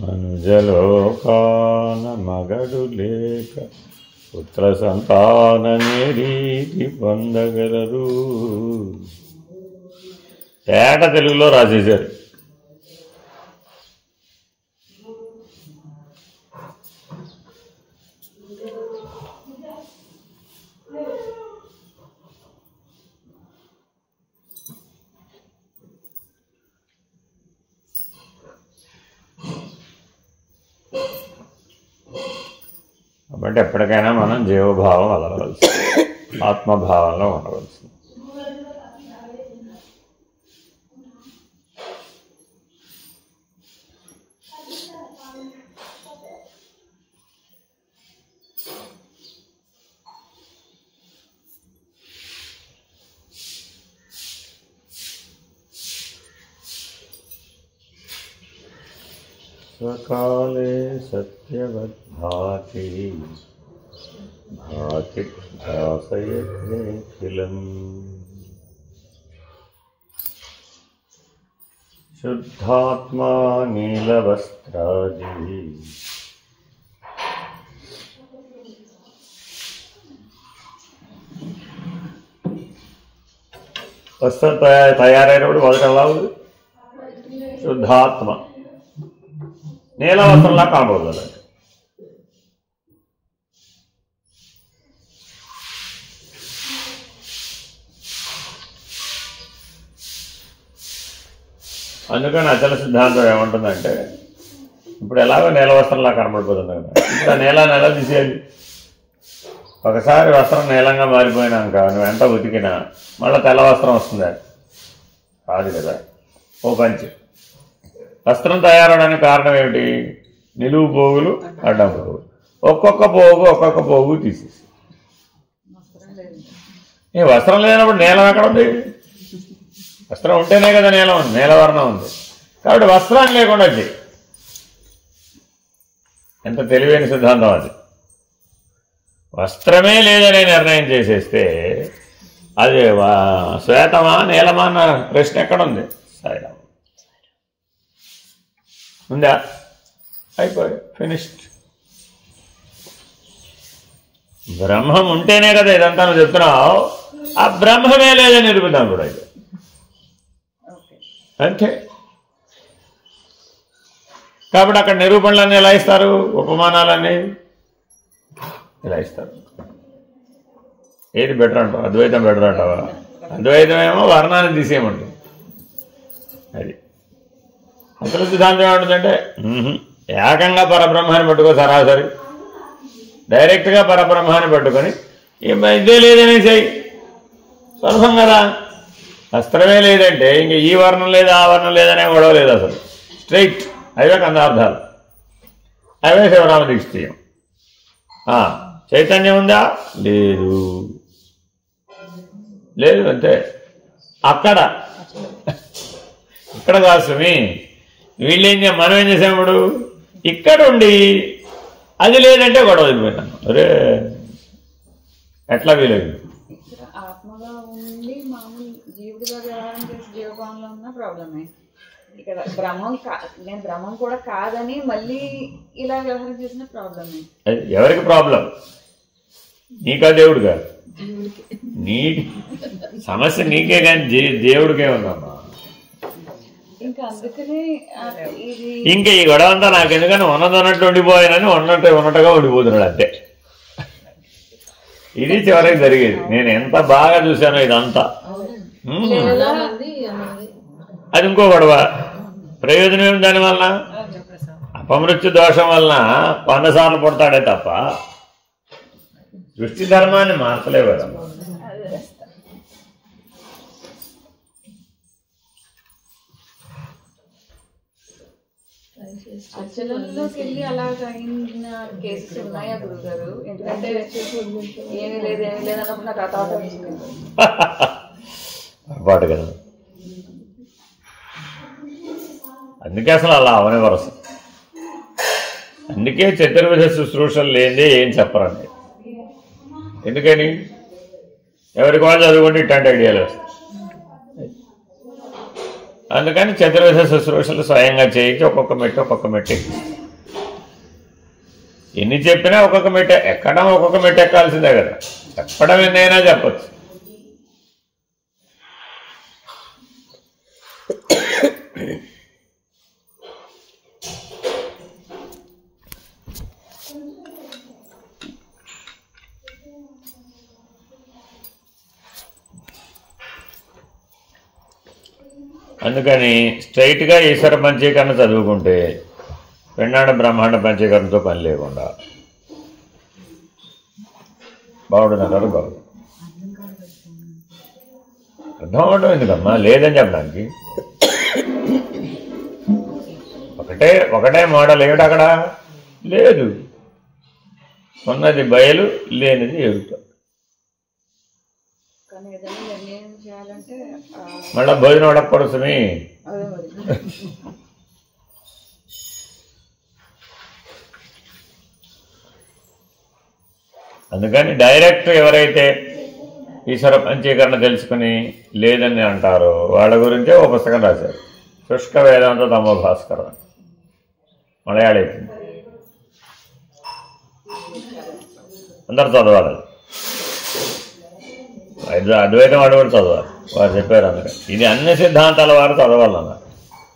మనుజలోకాన మగడు లేక పుత్ర సంతానమే రీతి పొందగలరు. తేట తెలుగులో రాసేశారు. కాబట్టి ఎప్పటికైనా మనం జీవభావం వదలవలసి, ఆత్మభావంలో ఉండవలసి. స్వకాలే సత్యవద్భాతి భాతి భాసయత్నేఖిలం శుద్ధాత్మా నీలవస్త్రాది వస్త్రం తయారైనప్పుడు మొదట ఎలా ఉంది? శుద్ధాత్మ నీలవస్త్రంలా కనబడదు. అందుకని అచల సిద్ధాంతం ఏమంటుందంటే, ఇప్పుడు ఎలాగో నీలవస్త్రంలా కనబడిపోతుంది కదా, ఇప్పుడు నెల తీసేయాలి. ఒకసారి వస్త్రం నీలంగా మారిపోయినాక నువ్వు ఎంత ఉతికినా మళ్ళీ తెల్ల వస్త్రం వస్తుంది కాదు కదా. ఓ పంచి వస్త్రం తయారవడానికి కారణం ఏమిటి? నిలువు పోగులు, అడ్డం పోగులు. ఒక్కొక్క పోగు తీసేసి. ఈ వస్త్రం లేనప్పుడు నీలం ఎక్కడ ఉంది? వస్త్రం ఉంటేనే కదా నీలం ఉంది, నీలవర్ణం ఉంది. కాబట్టి వస్త్రాన్ని లేకుండా వచ్చి ఎంత తెలివైన సిద్ధాంతం అది. వస్త్రమే లేదనే నిర్ణయం చేసేస్తే అది శ్వేతమా నీలమా అన్న ప్రశ్న ఎక్కడుంది? సాయిరామ్ ఉందా? అయిపోయి ఫినిష్డ్. బ్రహ్మం ఉంటేనే కదా ఇదంతా నువ్వు చెప్తున్నావు. ఆ బ్రహ్మమే లేదని నిరూపిద్దాం కూడా ఇది అంతే. కాబట్టి అక్కడ నిరూపణలన్నీ ఎలా ఇస్తారు? ఉపమానాలన్నీ ఇలా ఇస్తారు. ఏది బెటర్ అంటావు? అద్వైతం బెటర్ అంటావా? అద్వైతం ఏమో వర్ణాన్ని తీసేయమంటుంది. అది అసలు సిద్ధాంతం ఏమంటుందంటే ఏకంగా పరబ్రహ్మాన్ని పట్టుకో, సరాసరి డైరెక్ట్గా పరబ్రహ్మాన్ని పట్టుకొని ఇదే లేదనేసాయి సులభం కదా. అస్త్రమే లేదంటే ఇంక ఈ వర్ణం లేదు ఆ వర్ణం లేదనే గొడవ లేదు అసలు. స్ట్రైట్ అవే కందార్థాలు, అవే శివరామ దీక్షితీయం. చైతన్యం ఉందా? లేదు, లేదు అంతే. అక్కడ ఇక్కడ కాదు స్వామి. మనం ఏం చేసాముడు? ఇక్కడ ఉండి అది లేదంటే గొడవ అయిపోయినాను. అరే ఎట్లా వీలైంది? ఆత్మగా ఉండి మామూలు జీవుడిగా వ్యవహారం చేసి జీవభావంలో ఉన్న ప్రాబ్లమే. ఇక్కడ నేను బ్రహ్మం కూడా కాదని మళ్ళీ ఇలా వ్యవహారం చేసిన ప్రాబ్లమే. ఎవరికి ప్రాబ్లం? నీకా దేవుడుగా? నీ సమస్య నీకే కానీ దేవుడికే ఉందమ్మా. ఇంకా ఈ గొడవ అంతా నాకు ఎందుకని ఉన్నదన్నట్టు ఉండిపోయానని ఉన్నట్టుగా ఉండిపోతున్నాడు అంతే. ఇది చివరికి జరిగేది. నేను ఎంత బాగా చూశానో ఇదంతా. అది ఇంకో గొడవ. ప్రయోజనం ఏమి దానివల్ల? అపమృత్యు దోషం వలన 100 సార్లు పుడతాడే తప్ప దృష్టి ధర్మాన్ని మార్చలేవు కదా. అచలంలోకి వెళ్ళి అలా అయిన కేసెస్ ఉన్నాయా గురుగారు? ఎందుకంటే ఏమీ లేదు అన్నప్పుడు నాకు ఆ థాట్ వచ్చింది. పొరపాటు కదా. అందుకే అసలు అలా అవని వరస. అందుకే చతుర్విధ శుశ్రూషలు లేనిదే ఏం చెప్పరండి. ఎందుకని? ఎవరికి వాళ్ళు చదువుకుంటే ఇట్లాంటి ఐడియాలు వస్తాయి. అందుకని చతుర్విధ శుశ్రూషలు స్వయంగా చేయించి ఒక్కొక్క మెట్టు ఎన్ని చెప్పినా ఒక్కొక్క మెట్టు ఎక్కడం ఒక్కొక్క మెట్టు ఎక్కాల్సిందే కదా. చెప్పడం ఎన్నైనా చెప్పచ్చు. అందుకని స్ట్రైట్గా ఈశ్వర పంచీకరణ చదువుకుంటే పెన్నాడ బ్రహ్మాండ పంచీకరణతో పని లేకుండా బాగుంటున్నారు. బాగుంది. అర్థం అవడం ఎందుకమ్మా? లేదని చెప్పడానికి ఒకటే మోడల్. ఏమిటి అక్కడ? లేదు. ఉన్నది బయలు, లేనిది ఎరుక. మళ్ళా భోజనం అడగకూడదు. అందుకని డైరెక్ట్ ఎవరైతే ఈశ్వర పంచీకరణ తెలుసుకుని లేదని అంటారో వాళ్ళ గురించే ఓ పుస్తకం రాశారు, శుష్క వేదాంత తమో భాస్కర్ అని. మలయాళీ. అందరు చదవాలి. అద్వైతం వాడు కూడా చదవాలి. వారు చెప్పారు. అందుకని ఇది అన్ని సిద్ధాంతాల వారు చదవాలన్నారు.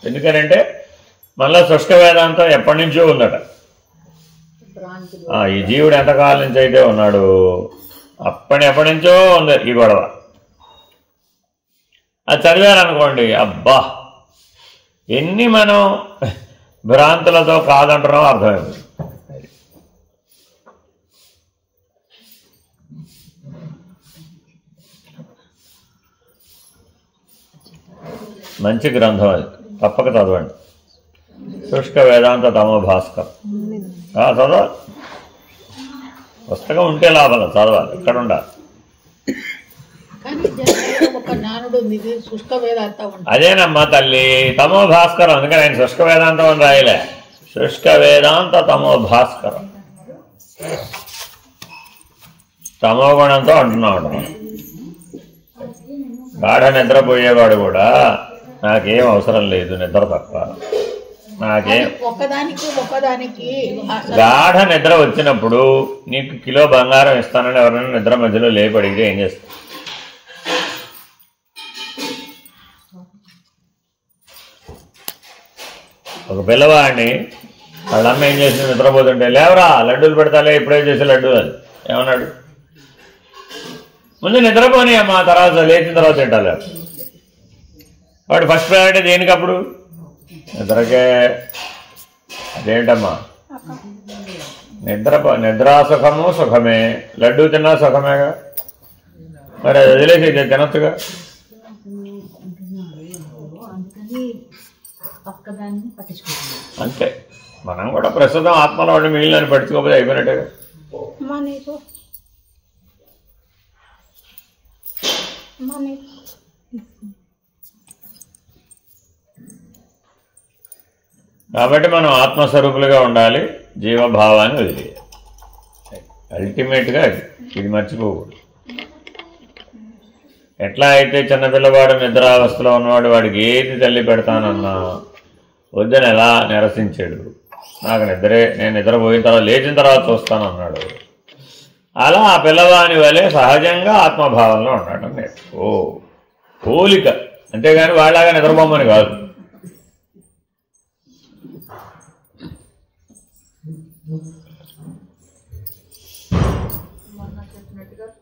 ఎందుకనంటే మళ్ళీ శుష్క వేదాంతం ఎప్పటి నుంచో ఉందట. ఈ జీవుడు ఎంతకాలం నుంచి అయితే ఉన్నాడు ఎప్పటి నుంచో ఉంది ఈ గొడవ. అది చదివారనుకోండి, అబ్బా ఎన్ని మనం భ్రాంతులతో కాదంటున్నామో అర్థమైంది. మంచి గ్రంథం అది, తప్పక చదవండి. శుష్క వేదాంత తమో భాస్కర్ చదవాలి. పుస్తకం ఉంటే లాభం, చదవాలి. ఇక్కడ ఉండాలి. అదేనమ్మా తల్లి, తమో భాస్కరం. అందుకని ఆయన శుష్క వేదాంతం అని రాయలే, శుష్క వేదాంత తమో భాస్కరం. తమోగుణంతో అంటున్నాడు. గాఢ నిద్రపోయేవాడు కూడా నాకేం అవసరం లేదు నిద్ర తప్ప, నాకేం. ఒకదానికి గాఢ నిద్ర వచ్చినప్పుడు నీకు కిలో బంగారం ఇస్తానని ఎవరైనా నిద్ర మధ్యలో లేపి అడిగితే ఏం చేస్తావు? ఒక పిల్లవాడిని వాళ్ళ అమ్మ ఏం చేసింది, నిద్రపోతుంటే లేవరా లడ్డూలు పెడతాలే ఇప్పుడే చేసే లడ్డు అని ఏమన్నాడు? ముందు నిద్రపోని అమ్మా, తర్వాత లేచిన తర్వాత తింటాలి. వాడు ఫస్ట్ ప్రయారిటీ దేనికప్పుడు? నిద్రకే. అదేంటమ్మా, నిద్రా సుఖము సుఖమే, లడ్డూ తిన్నా సుఖమేగా, మరి అది వదిలేసి తినొచ్చుగా. అంతే, మనం కూడా ప్రస్తుతం ఆత్మలో ఉండి మిగిలిన పట్టించుకోకపోతే అయిపోయినట్టుగా. కాబట్టి మనం ఆత్మస్వరూపులుగా ఉండాలి, జీవభావాన్ని వదిలేయాలి. అల్టిమేట్గా ఇది మర్చిపోకూడదు. ఎట్లా అయితే చిన్నపిల్లవాడు నిద్రావస్థలో ఉన్నవాడు వాడికి ఏది తల్లి పెడతానన్నా వద్దని ఎలా నిరసించాడు, నాకు నేను నిద్రపోయిన తర్వాత లేచిన తర్వాత చూస్తానన్నాడు. అలా ఆ పిల్లవాని వలె సహజంగా ఆత్మభావంలో ఉండటం నేర్చుకో. పోలిక, అంతేగాని వాళ్ళలాగా నిద్రపోమని కాదు.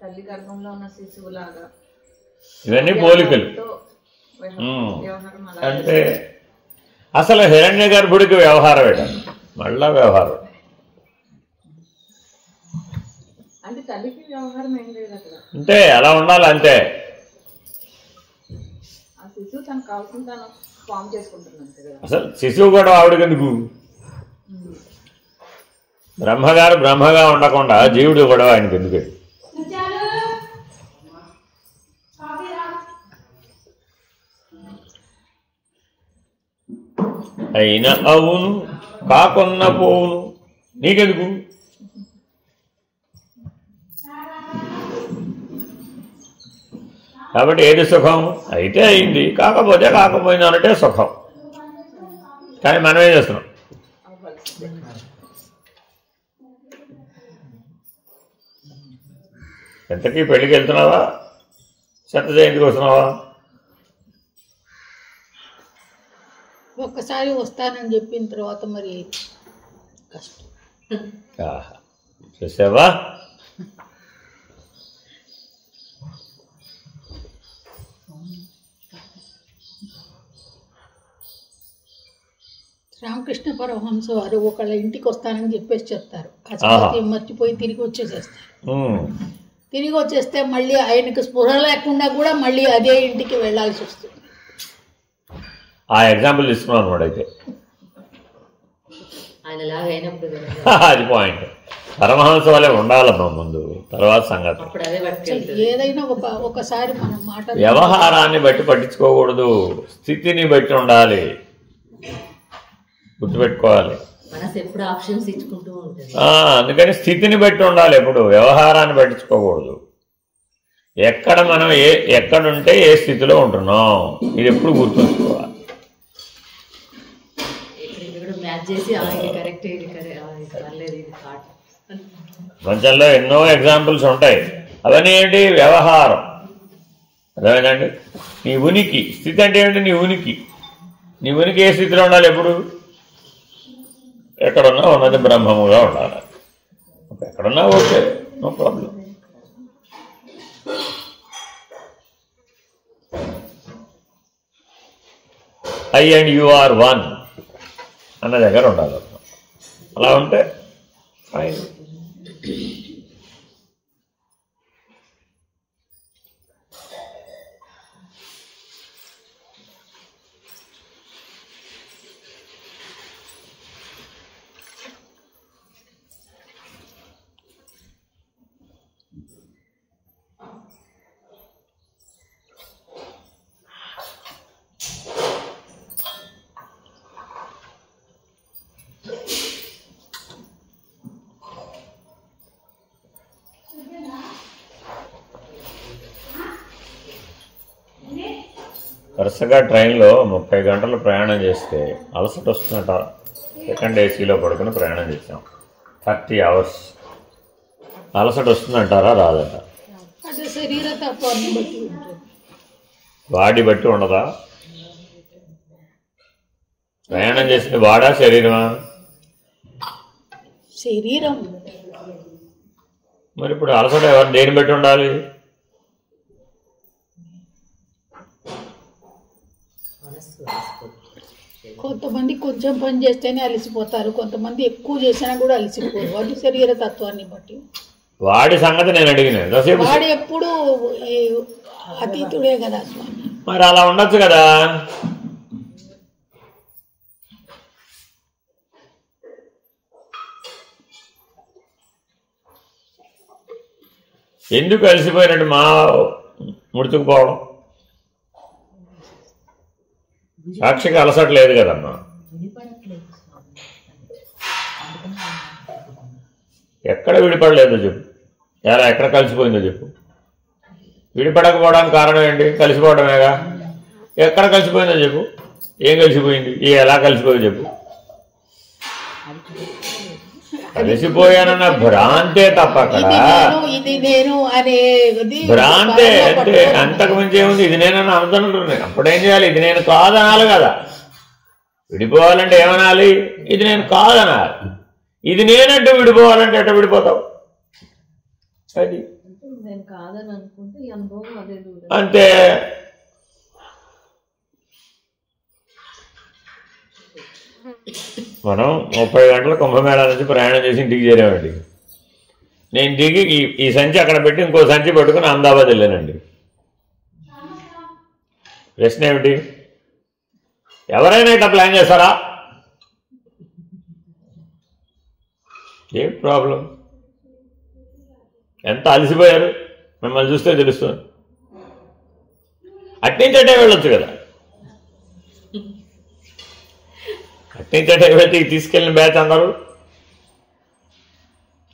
తల్లి గర్భంలో ఉన్న శిశువులాగా ఇవన్నీ పోలికలు. అంటే అసలు హిరణ్య గర్భుడికి వ్యవహారం ఏంటండి, మళ్ళా వ్యవహారం. అంటే తల్లికి వ్యవహారం ఏం లేదు అక్కడ, అంటే అలా ఉండాలి అంతే. ఆ శిశువు తనకు కావాల్సిన తను ఫామ్ చేసుకుంటున్నాను. అసలు శిశువు కూడా ఆవిడకి ఎందుకు? బ్రహ్మగారు బ్రహ్మగా ఉండకుండా జీవుడు కూడా ఆయనకి ఎందుకు? అయినా అవును, కాకున్న పోవును, నీకెందుకు? కాబట్టి ఏది సుఖం? అయితే అయింది, కాకపోతే కాకపోయింది అన్నట్టే సుఖం. కానీ మనం ఏం చేస్తున్నాం? ఎంతకీ పెళ్ళికి వెళ్తున్నావా, చెత్త జయంతికి వస్తున్నావా? ఒక్కసారి వస్తానని చెప్పిన తర్వాత మరి కష్టం. చూసావా? రామకృష్ణ పరమహంస వారు ఒకళ్ళ ఇంటికి వస్తానని చెప్పేసి చెప్తారు, అసలు మర్చిపోయి తిరిగి వచ్చేసేస్తారు. తిరిగి వచ్చేస్తే మళ్ళీ ఆయనకు స్పృహ లేకుండా కూడా మళ్ళీ అదే ఇంటికి వెళ్లాల్సి వస్తుంది. ఆ ఎగ్జాంపుల్ తీసుకున్నాం అనమాట. అయితే అది పాయింట్. పరమహంస వల్లే ఉండాలమ్మా ముందు, తర్వాత సంగతి. ఏదైనా ఒకసారి మనం మాట వ్యవహారాన్ని బట్టి పట్టించుకోకూడదు, స్థితిని బట్టి ఉండాలి, గుర్తుపెట్టుకోవాలి. అందుకని స్థితిని బట్టి ఉండాలి, ఎప్పుడు వ్యవహారాన్ని పట్టించుకోకూడదు. ఎక్కడ మనం ఎక్కడుంటే ఏ స్థితిలో ఉంటున్నాం ఇది ఎప్పుడు గుర్తుంచుకోవాలి. ప్రపంచంలో ఎన్నో ఎగ్జాంపుల్స్ ఉంటాయి. అవన్నీ ఏంటి? వ్యవహారం. అదేనండి, నీ ఉనికి స్థితి అంటే ఏంటి? నీ ఉనికి ఏ స్థితిలో ఉండాలి? ఎప్పుడు ఎక్కడున్నా ఉన్నది బ్రహ్మముగా ఉండాలి. ఎక్కడున్నా okay, no problem. I and you are one అన్న దగ్గర ఉండాలి. అలా ఉంటే ఫైన్. వరుసగా ట్రైన్లో 30 గంటలు ప్రయాణం చేస్తే అలసట వస్తుందట. సెకండ్ ఏసీలో పడుకుని ప్రయాణం చేసాం 30 అవర్స్. అలసట వస్తుందంటారా? రాదట. అంటే శరీర తత్వాన్ని బట్టి ఉంటుంది. బాడీ బట్టి ఉండదా? ప్రయాణం చేసింది వాడా శరీరమా? శరీరం. మరి ఇప్పుడు అలసట ఎవరు దేని బట్టి ఉండాలి? కొంతమంది కొంచెం పని చేస్తేనే అలసిపోతారు, కొంతమంది ఎక్కువ చేసినా కూడా అలసిపోరు. అది శరీర తత్వాన్ని బట్టి. వాడి సంగతి నేను అడిగిన. వాడు ఎప్పుడు అతీతుడే కదా స్వామి. మరి అలా ఉండొచ్చు కదా. ఎందుకు అలసిపోయినట్టు మా ముడుచుకుపోవడం? సాక్షిగా అలసట లేదు కదమ్మా. ఎక్కడ విడిపడలేదో చెప్పు. ఎలా ఎక్కడ కలిసిపోయిందో చెప్పు. విడిపడకపోవడానికి కారణం ఏంటి? కలిసిపోవడమేగా. ఎక్కడ కలిసిపోయిందో చెప్పు. ఏం కలిసిపోయింది? ఎలా కలిసిపోయిందో చెప్పు. కలిసిపోయానన్న భ్రాంతే తప్ప అక్కడ భ్రాంతే. అంటే అంతకు మించి ఏముంది? ఇది నేనని అనుకుంటున్నాను. అప్పుడేం చేయాలి? ఇది నేను కాదనాలి కదా. విడిపోవాలంటే ఏమనాలి? ఇది నేను కాదనాలి. ఇది నేనంటూ విడిపోవాలంటే ఎట్లా విడిపోతావు? అది అంతే. మనం 30 గంటల కుంభమేళా నుంచి ప్రయాణం చేసి ఇంటికి చేరామండి. నేను దిగి ఈ సంచి అక్కడ పెట్టి ఇంకో సంచి పట్టుకుని అహ్మదాబాద్ వెళ్ళానండి. ప్రశ్న ఏమిటి? ఎవరైనా ఇట్లా ప్లాన్ చేస్తారా? ఏం ప్రాబ్లం? ఎంత అలసిపోయారు మిమ్మల్ని చూస్తే తెలుస్తుంది. అట్టించటే వెళ్ళొచ్చు కదా. అట్టించటే వెళ్తే తీసుకెళ్ళిన బ్యాచ్ అందరూ.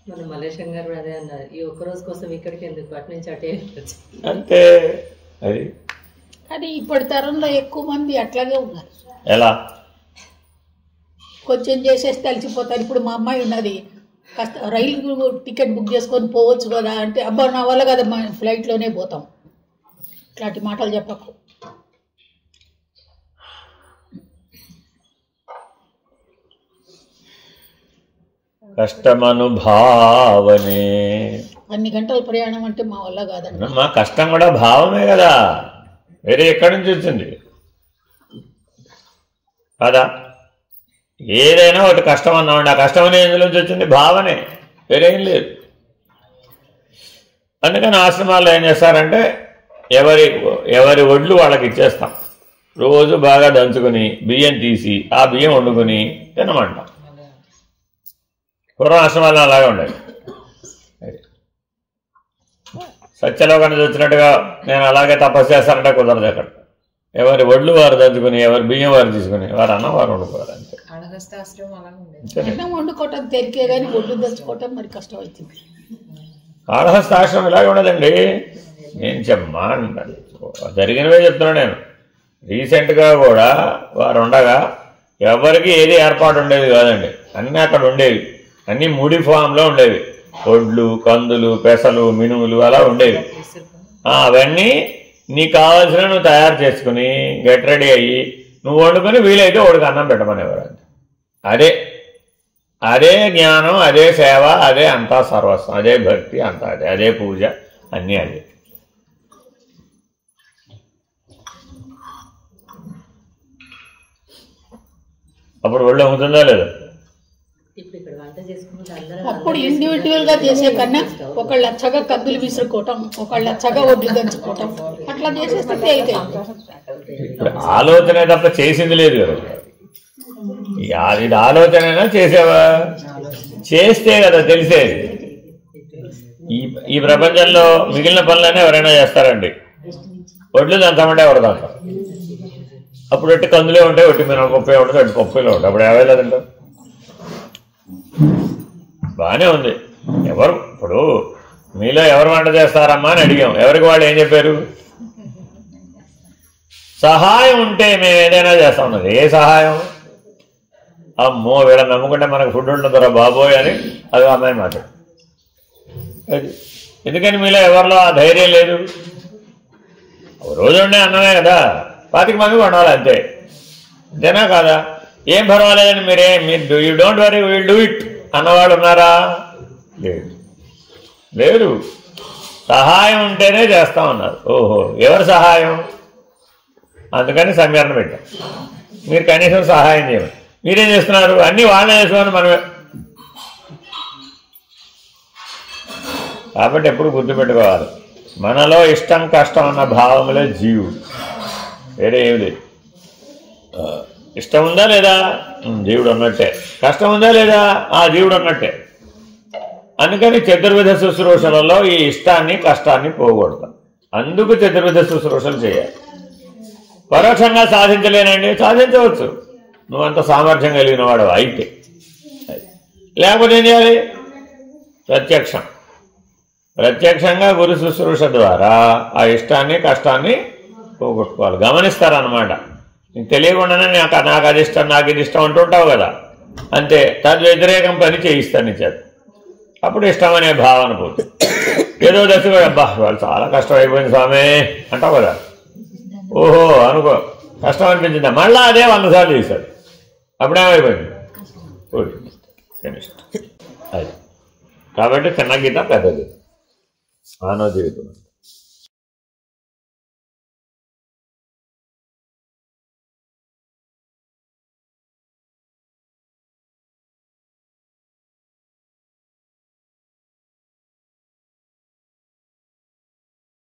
మన మలేషియా గారు కూడా అదే అన్నారు, ఈ ఒక్క రోజు కోసం ఇక్కడికి ఎందుకు, అటు నుంచి అటే అంతే. అది కానీ ఇప్పటి తరంలో ఎక్కువ మంది అట్లాగే ఉన్నారు. ఎలా? కొంచెం చేసేస్తే అలసిపోతారు. ఇప్పుడు మా అమ్మాయి ఉన్నది, కాస్త రైలు టికెట్ బుక్ చేసుకొని పోవచ్చు కదా అంటే, అబ్బా నా వల్ల కదా మా ఫ్లైట్లోనే పోతాం. ఇట్లాంటి మాటలు చెప్పకు. కష్టమనుభావనే. అన్ని గంటల ప్రయాణం అంటే మా వల్ల కాదండి. మా కష్టం కూడా భావమే కదా, వేరే ఎక్కడి నుంచి వచ్చింది కదా. ఏదైనా ఒకటి కష్టం అన్నామండి, ఆ కష్టం అనేది ఎందులో నుంచి వచ్చింది? భావనే, వేరేం లేదు. అందుకని ఆశ్రమాల్లో ఏం చేస్తారంటే ఎవరి ఒడ్లు వాళ్ళకి ఇచ్చేస్తాం. రోజు బాగా దంచుకొని బియ్యం తీసి ఆ బియ్యం వండుకొని తినమంటాం. పూర్వం ఆశ్రమాల్లో అలాగే ఉండేది. సత్యలోకానికి వచ్చినట్టుగా నేను అలాగే తపస్సు చేస్తానంటే కుదరదు. అక్కడ ఎవరి ఒడ్లు వారు దంచుకుని ఎవరి బియ్యం వారు తీసుకుని వారు అన్నం వారు వండుకోవాలి. అంతే. అన్నం వండుకోవటం తేలికే కానీ ఒడ్లు దంచుకోవటం మరి కష్టం అవుతుంది. కాళహస్తాశ్రమం ఇలాగే ఉండదండి. నేను జరిగినవే చెప్తున్నా. నేను రీసెంట్గా కూడా వారు ఉండగా ఎవరికి ఏది ఏర్పాటు ఉండేది కాదండి. అన్నీ అక్కడ ఉండేవి. అన్నీ ముడి ఫామ్లో ఉండేవి. ఒడ్లు, కందులు, పెసలు, మినుములు అలా ఉండేవి. అవన్నీ నీకు కావాల్సిన నువ్వు తయారు చేసుకుని గెట్ రెడీ అయ్యి నువ్వు వండుకొని వీలైతే వాడికి అన్నం పెట్టమనేవారు. అంతే. అదే జ్ఞానం, అదే సేవ, అదే అంతా సర్వస్వం, అదే భక్తి, అంతా అదే పూజ, అన్నీ అదే. అప్పుడు ఒళ్ళు అమ్ముతుందా లేదా? అప్పుడు ఇండివిజువల్ గా చేసే కన్నా ఒకళ్ళు అచ్చగా కందులు విసురుకోవటం, ఒకళ్ళు అచ్చగా ఒడ్లు దంచుకోవటం, అట్లా చేసేస్తే తేలిక. ఆలోచనే తప్ప చేసింది లేదు కదా. ఇది ఆలోచనైనా చేసేవా? చేస్తే కదా తెలిసేది. ఈ ప్రపంచంలో మిగిలిన పనులనే ఎవరైనా చేస్తారండి. ఒడ్లు దంచమంటే ఎవరు దంచారు? అప్పుడు ఒట్టి కందులే ఉంటాయి, ఒట్టి మినపప్పు ఉంటుంది, ఒట్టి పప్పులో ఉంటాయి. అప్పుడు ఏవే లేదంటారు. బాగానే ఉంది. ఇప్పుడు మీలో ఎవరు వంట చేస్తారమ్మా అని అడిగాం. ఎవరికి వాళ్ళు ఏం చెప్పారు? సహాయం ఉంటే మేము ఏదైనా చేస్తా ఉన్నది. ఏ సహాయం? అమ్మో వీళ్ళ నమ్ముకుంటే మనకు ఫుడ్ ఉండదురా బాబోయ్ అని అది అమ్మాయి మాట. అది ఎందుకని మీలో ఎవరిలో ఆ ధైర్యం లేదు? రోజు ఉండే అన్నమే కదా, 25 మంది వండాలి అంతే, అంతేనా కాదా? ఏం పర్వాలేదని మీరు you don't worry will do it అన్నవాడు ఉన్నారా? లేరు. సహాయం ఉంటేనే చేస్తా ఉన్నారు. ఓహో ఎవరు సహాయం? అందుకని సంఘటన పెట్టాం. మీరు కనీసం సహాయం చేయమని. మీరేం చేస్తున్నారు? అన్నీ వాళ్ళే చేసుకోమని మనమే. కాబట్టి ఎప్పుడు గుర్తుపెట్టుకోవాలి, మనలో ఇష్టం కష్టం అన్న భావములే జీవుడు, వేరే ఏమి లేదు. ఇష్టం ఉందా లేదా? జీవుడు ఉన్నట్టే. కష్టం ఉందా లేదా? జీవుడు ఉన్నట్టే. అందుకని చతుర్విధ శుశ్రూషలలో ఈ ఇష్టాన్ని కష్టాన్ని పోగొడతాం. అందుకు చతుర్విధ శుశ్రూషలు చేయాలి. పరోక్షంగా సాధించలేనండి, సాధించవచ్చు నువ్వంత సామర్థ్యం కలిగిన వాడు అయితే. లేకపోతే ఏం చేయాలి? ప్రత్యక్షంగా గురు శుశ్రూష ద్వారా ఆ ఇష్టాన్ని కష్టాన్ని పోగొట్టుకోవాలి. గమనిస్తారన్నమాట. నీకు తెలియకుండానే నాకు అది ఇష్టం నాకు ఇది ఇష్టం అంటుంటావు కదా, అంతే. తద్వ్యతిరేకం పని చేయిస్తాను నీ చేత. అప్పుడు ఇష్టం అనే భావన పోతుంది. ఏదో దశ కూడా అబ్బా వాళ్ళు చాలా కష్టం అయిపోయింది స్వామి అంటావు కదా, ఓహో అనుకో కష్టం అనిపించిందా, మళ్ళీ అదే 100 సార్లు చేశాడు, అప్పుడేమైపోయింది అది. కాబట్టి చిన్న గీత పెద్ద గీత మానవ జీవితం.